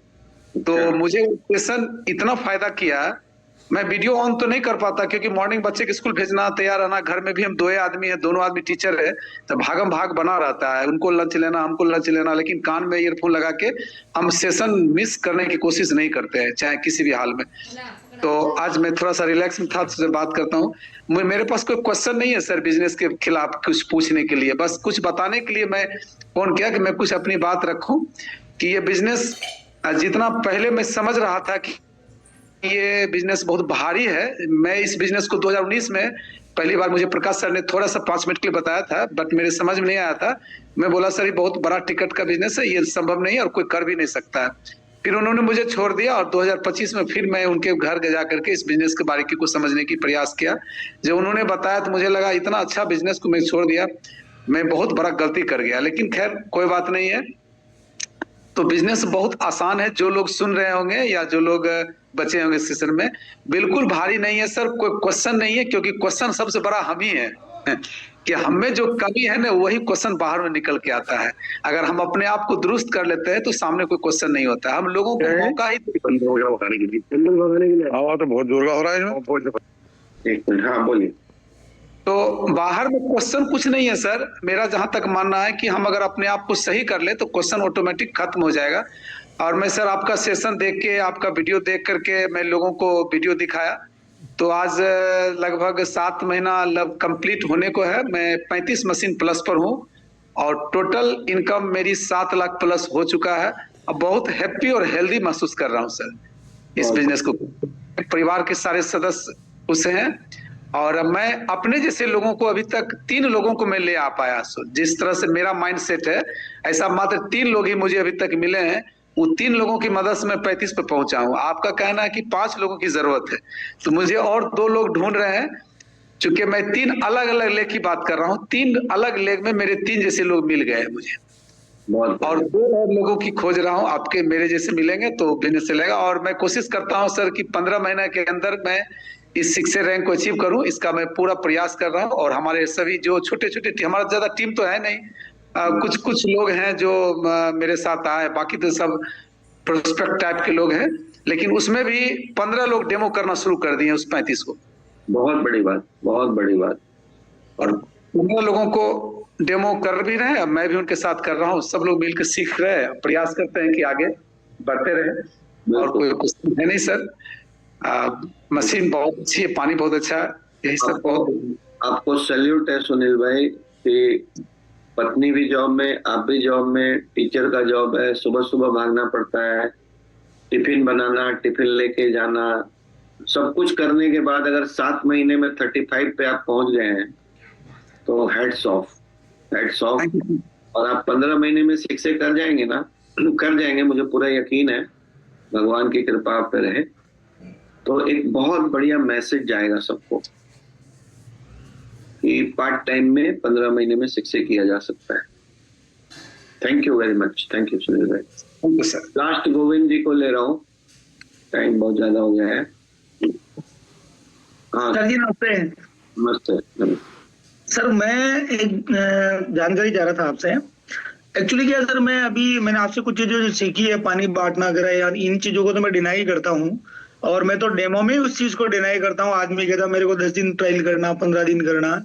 तो मुझे सेशन इतना फायदा किया, मैं वीडियो ऑन तो नहीं कर पाता क्योंकि मॉर्निंग बच्चे के स्कूल भेजना, तैयार रहना, घर में भी हम 2 आदमी हैं, दोनों आदमी टीचर है, तो भागम भाग बना रहता है। उनको लंच लेना, हमको लंच लेना, लेकिन कान में ईयरफोन लगा के हम सेशन मिस करने की कोशिश नहीं करते हैं, चाहे किसी भी हाल में। तो आज मैं थोड़ा सा रिलैक्स में था, तुझसे बात करता हूँ। मेरे पास कोई क्वेश्चन नहीं है सर बिजनेस के खिलाफ कुछ पूछने के लिए, बस कुछ बताने के लिए मैं फोन किया कि मैं कुछ अपनी बात रखूं कि ये बिजनेस जितना पहले मैं समझ रहा था कि ये बिजनेस बहुत भारी है। मैं इस बिजनेस को 2019 में पहली बार मुझे प्रकाश सर ने थोड़ा सा 5 मिनट के लिए बताया था, बट मेरे समझ में नहीं आया था। मैं बोला सर ये बहुत बड़ा टिकट का बिजनेस है, ये संभव नहीं है और कोई कर भी नहीं सकता है। फिर उन्होंने मुझे छोड़ दिया और 2025 में फिर मैं उनके घर जा करके इस बिजनेस के बारीकी को समझने की प्रयास किया। जब उन्होंने बताया तो मुझे लगा इतना अच्छा बिजनेस को मैं छोड़ दिया, मैं बहुत बड़ा गलती कर गया। लेकिन खैर कोई बात नहीं है। तो बिजनेस बहुत आसान है, जो लोग सुन रहे होंगे या जो लोग बचे होंगे सेशन में, बिल्कुल भारी नहीं है सर। कोई क्वेश्चन नहीं है, क्योंकि क्वेश्चन सबसे बड़ा हम ही है कि हमें जो कमी है ना वही क्वेश्चन बाहर में निकल के आता है। अगर हम अपने आप को दुरुस्त कर लेते हैं तो सामने कोई क्वेश्चन नहीं होता है। हम लोगों को मौका ही भगाने के लिए हवा तो बहुत जोर का हो रहा है। एक मिनट, हाँ बोलिए। तो बाहर में क्वेश्चन कुछ नहीं है सर। मेरा जहां तक मानना है कि हम अगर अपने आप को सही कर ले तो क्वेश्चन ऑटोमेटिक खत्म हो जाएगा। और मैं सर आपका सेशन देख के, आपका वीडियो देख करके मैं लोगों को वीडियो दिखाया, तो आज लगभग 7 महीना कंप्लीट होने को है। मैं 35 मशीन प्लस पर हूँ और टोटल इनकम मेरी 7 लाख प्लस हो चुका है। अब बहुत हैप्पी और हेल्दी महसूस कर रहा हूँ सर इस बिजनेस को। परिवार के सारे सदस्य उसे हैं और मैं अपने जैसे लोगों को अभी तक 3 लोगों को मैं ले आ पाया। जिस तरह से मेरा माइंड सेट है, ऐसा मात्र 3 लोग ही मुझे अभी तक मिले हैं। वो 3 लोगों की मदद से मैं 35 पे पहुंचा हूँ। आपका कहना है कि 5 लोगों की जरूरत है, तो मुझे और 2 लोग ढूंढ रहे हैं। चूंकि मैं 3 अलग अलग लेग की बात कर रहा हूँ, 3 अलग लेग में मेरे 3 जैसे लोग मिल गए हैं मुझे, और 2 और लोगों की खोज रहा हूँ। आपके मेरे जैसे मिलेंगे तो बिजनेस चलेगा। और मैं कोशिश करता हूँ सर कि 15 महीने के अंदर मैं इस 6 रैंक को अचीव करूं, इसका मैं पूरा प्रयास कर रहा हूं। और हमारे सभी जो छोटे छोटे, हमारा ज्यादा टीम तो है नहीं, कुछ लोग हैं जो मेरे साथ आए, बाकी तो सब प्रोस्पेक्ट टाइप के लोग हैं। लेकिन उसमें भी 15 लोग डेमो करना शुरू कर दिए उस 35 को। बहुत बड़ी बात, बहुत बड़ी बात। और 15 लोगों को डेमो कर भी रहे हैं, मैं भी उनके साथ कर रहा हूँ। सब लोग मिलकर सीख रहे हैं, प्रयास करते हैं कि आगे बढ़ते रहे। और कोई कुछ है नहीं सर। मशीन बहुत अच्छी है, पानी बहुत अच्छा है, यही सब। बहुत आपको सैल्यूट है सुनील भाई कि पत्नी भी जॉब में, आप भी जॉब में, टीचर का जॉब है, सुबह सुबह भागना पड़ता है, टिफिन बनाना, टिफिन लेके जाना, सब कुछ करने के बाद अगर 7 महीने में 35 पे आप पहुंच गए हैं तो हेड्स ऑफ, हेड्स ऑफ। और आप 15 महीने में 6 कर जाएंगे ना, कर जाएंगे, मुझे पूरा यकीन है, भगवान की कृपा आप पे रहे। तो एक बहुत बढ़िया मैसेज जाएगा सबको कि पार्ट टाइम में 15 महीने में 6 किया जा सकता है। Thank you very much, thank you Sunil भाई। लास्ट गोविंद जी को ले रहा हूँ, टाइम बहुत ज्यादा हो गया है। हाँ सर जी नमस्ते। नमस्ते सर, मैं एक जानकारी चाह रहा था आपसे। एक्चुअली क्या सर, मैंने आपसे कुछ चीजें जो सीखी है, पानी बांटना वगैरह, यार इन चीजों को तो मैं डिनाई करता हूँ। और मैं तो डेमो में उस चीज को डिनाई करता हूँ। आदमी कहता मेरे को 10 दिन ट्रायल करना, 15 दिन करना।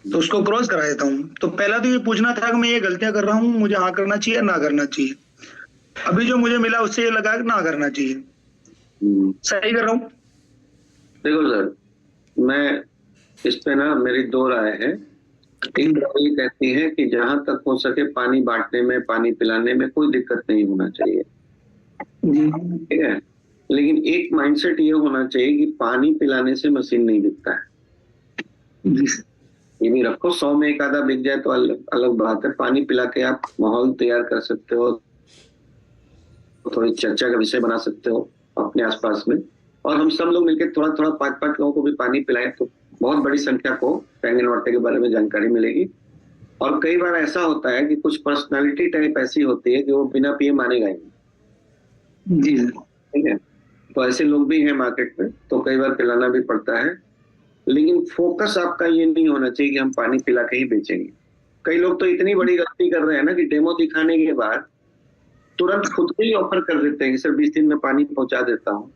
तो उसको क्रॉस करा देता हूँ। तो पहला तो ये पूछना था कि मैं ये गलतियां कर रहा हूँ, मुझे हाँ करना चाहिए ना करना चाहिए। अभी जो मुझे मिला उससे ये लगा कि ना करना चाहिए। सही कर रहा हूँ? देखो सर, मैं इस पे ना मेरी दो राय है। एक ये कहती है कि जहां तक हो सके पानी बांटने में, पानी पिलाने में कोई दिक्कत नहीं होना चाहिए, ठीक है। लेकिन एक माइंडसेट ये होना चाहिए कि पानी पिलाने से मशीन नहीं बिकता है। ये भी रखो, 100 में एक आधा बिक जाए तो अलग बात है। पानी पिला के आप माहौल तैयार कर सकते हो, थोड़ी चर्चा का विषय बना सकते हो अपने आसपास में। और हम सब लोग मिलकर थोड़ा थोड़ा 5-5 लोगों को भी पानी पिलाएं तो बहुत बड़ी संख्या को टैंक एंड वाटर के बारे में जानकारी मिलेगी। और कई बार ऐसा होता है कि कुछ पर्सनालिटी टाइप ऐसी होती है कि वो बिना पिए मानेगा ही नहीं। जी ठीक है, तो ऐसे लोग भी हैं मार्केट में, तो कई बार पिलाना भी पड़ता है। लेकिन फोकस आपका ये नहीं होना चाहिए कि हम पानी पिला के ही बेचेंगे। कई लोग तो इतनी बड़ी गलती कर रहे हैं ना कि डेमो दिखाने के बाद तुरंत खुद को ही ऑफर कर देते हैं कि सर 20 दिन में पानी पहुंचा देता हूँ।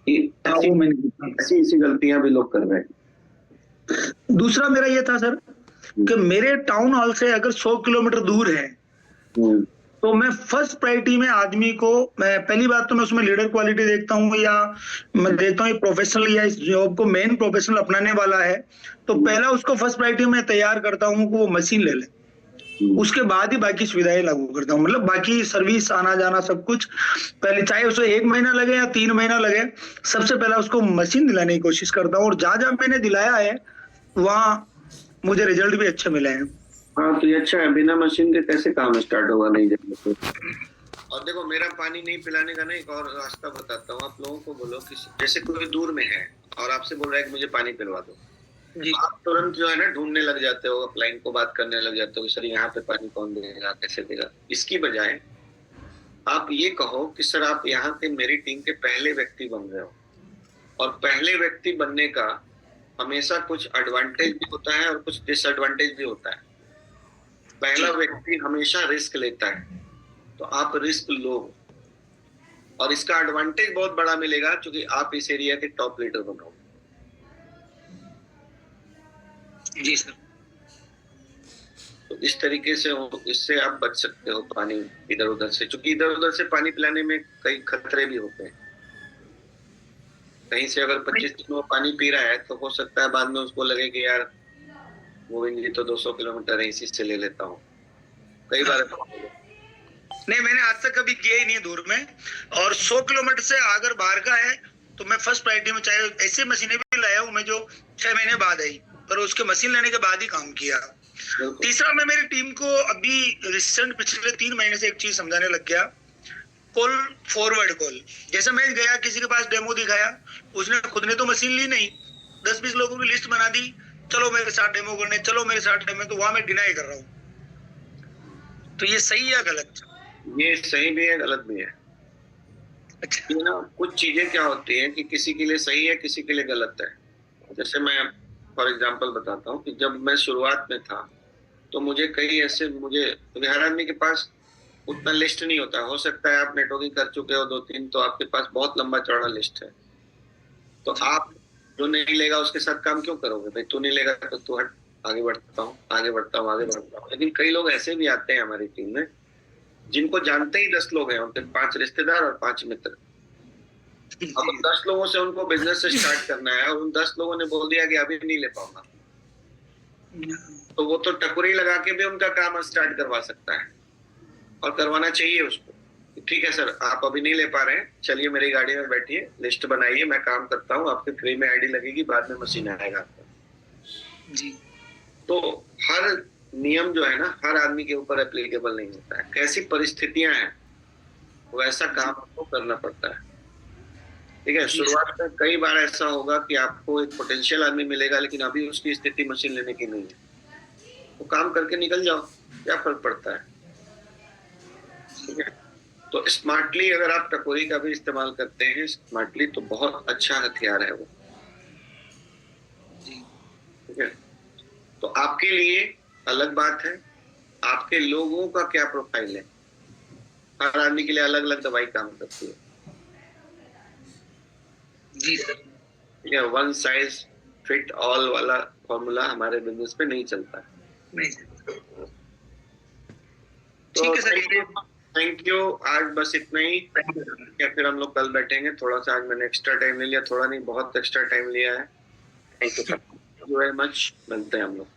ऐसी गलतियां भी लोग कर रहे हैं। दूसरा मेरा ये था सर कि मेरे टाउन हॉल से अगर 100 किलोमीटर दूर है तो मैं फर्स्ट प्रायोरिटी में आदमी को, मैं पहली बात तो मैं उसमें लीडर क्वालिटी देखता हूँ, या मैं देखता हूँ प्रोफेशनल या इस जॉब को मेन प्रोफेशनल अपनाने वाला है, तो पहला उसको फर्स्ट प्रायोरिटी में तैयार करता हूँ कि वो मशीन ले ले। उसके बाद ही बाकी सुविधाएं लागू करता हूँ, मतलब बाकी सर्विस आना जाना सब कुछ पहले, चाहे उसे 1 महीना लगे या 3 महीना लगे, सबसे पहला उसको मशीन दिलाने की कोशिश करता हूँ। और जहां जहां मैंने दिलाया है वहां मुझे रिजल्ट भी अच्छे मिले हैं। हाँ, तो ये अच्छा है। बिना मशीन के कैसे काम स्टार्ट होगा नहीं जब। और देखो, मेरा पानी नहीं पिलाने का ना एक और रास्ता बताता हूँ। आप लोगों को बोलो कि जैसे कोई दूर में है और आपसे बोल रहा है कि मुझे पानी पिलवा दो, आप तुरंत जो है ना ढूंढने लग जाते हो, क्लाइंट को बात करने लग जाते हो कि सर यहाँ पे पानी कौन देगा, कैसे देगा। इसकी बजाय आप ये कहो कि सर आप यहाँ के मेरी टीम के पहले व्यक्ति बन रहे हो, और पहले व्यक्ति बनने का हमेशा कुछ एडवांटेज भी होता है और कुछ डिसएडवांटेज भी होता है। पहला व्यक्ति हमेशा रिस्क लेता है, तो आप रिस्क लो, और इसका एडवांटेज बहुत बड़ा मिलेगा क्योंकि आप इस एरिया के टॉप लीडर बनोगे। जी सर। तो इस तरीके से इससे आप बच सकते हो पानी इधर उधर से, क्योंकि इधर उधर से पानी पिलाने में कई खतरे भी होते हैं। कहीं से अगर 25 दिन वो पानी पी रहा है तो हो सकता है बाद में उसको लगे कि यार गोविंद जी तो 200 किलोमीटर है, इसी से ले लेता हूँ। कई बार नहीं, मैंने आज तक कभी किया ही नहीं दूर में, और 100 किलोमीटर से अगर बाहर का है तो मैं फर्स्ट प्रायोरिटी में, चाहे ऐसे मशीनें भी लाया हूँ मैं जो 6 महीने बाद आई, पर उसके मशीन लेने के बाद ही काम किया। तीसरा, मैं मेरी टीम को अभी रिसेंट पिछले 3 महीने से एक चीज समझाने लग गया, कॉल फॉरवर्ड कॉल। जैसे मैं गया किसी के पास डेमो दिखाया, उसने खुद ने तो मशीन ली नहीं, 10-20 लोगों की लिस्ट बना दी, चलो मेरे साथ डेमो करने, चलो मेरे साथ डेमो, तो वहां मैं डिनाई कर रहा हूँ। तो ये सही या गलत? ये सही भी है, गलत भी है। अच्छा। ये ना कुछ चीजें क्या होती है कि किसी के लिए सही है, किसी के लिए गलत है। जैसे मैं फॉर एग्जांपल बताता हूँ कि जब मैं शुरुआत में था तो मुझे कई ऐसे, हर आदमी के पास उतना लिस्ट नहीं होता। हो सकता है आप नेटवर्किंग कर चुके हो 2-3, तो आपके पास बहुत लंबा चौड़ा लिस्ट है। तो आप जो नहीं लेगा उसके साथ काम क्यों करोगे? भाई तू नहीं लेगा तो तू हट, आगे बढ़ता हूँ। लेकिन कई लोग ऐसे भी आते हैं हमारी टीम में जिनको जानते ही 10 लोग हैं, उनके 5 रिश्तेदार और 5 मित्र। अब 10 लोगों से उनको बिजनेस से स्टार्ट करना है और उन 10 लोगों ने बोल दिया कि अभी नहीं ले पाऊंगा, तो वो तो टकुरी लगा के भी उनका काम स्टार्ट करवा सकता है, और करवाना चाहिए उसको। ठीक है सर, आप अभी नहीं ले पा रहे हैं, चलिए मेरी गाड़ी में बैठिए, लिस्ट बनाइए, मैं काम करता हूँ, आपके फ्री में आईडी लगेगी, बाद में मशीन आएगा आपका। जी। तो हर नियम जो है ना हर आदमी के ऊपर एप्लीकेबल नहीं होता है। कैसी परिस्थितियां हैं वैसा काम आपको करना पड़ता है। ठीक है, शुरुआत में कई बार ऐसा होगा कि आपको एक पोटेंशियल आदमी मिलेगा, लेकिन अभी उसकी स्थिति मशीन लेने की नहीं है, तो काम करके निकल जाओ, क्या फर्क पड़ता है। ठीक है, तो स्मार्टली अगर आप टकोरी का भी इस्तेमाल करते हैं स्मार्टली, तो बहुत अच्छा हथियार है वो। ठीक है, तो आपके लिए अलग बात है, आपके लोगों का क्या प्रोफाइल है। हर आदमी के लिए अलग अलग दवाई काम करती है। जी सर। ठीक है, वन साइज फिट ऑल वाला फॉर्मूला हमारे बिजनेस पे नहीं चलता है। नहीं तो ठीक है सर। Thank you. आज बस इतना ही, या फिर हम लोग कल बैठेंगे। थोड़ा सा आज मैंने एक्स्ट्रा टाइम ले लिया, थोड़ा नहीं बहुत एक्स्ट्रा टाइम लिया है। Thank you very much. मिलते हैं हम लोग।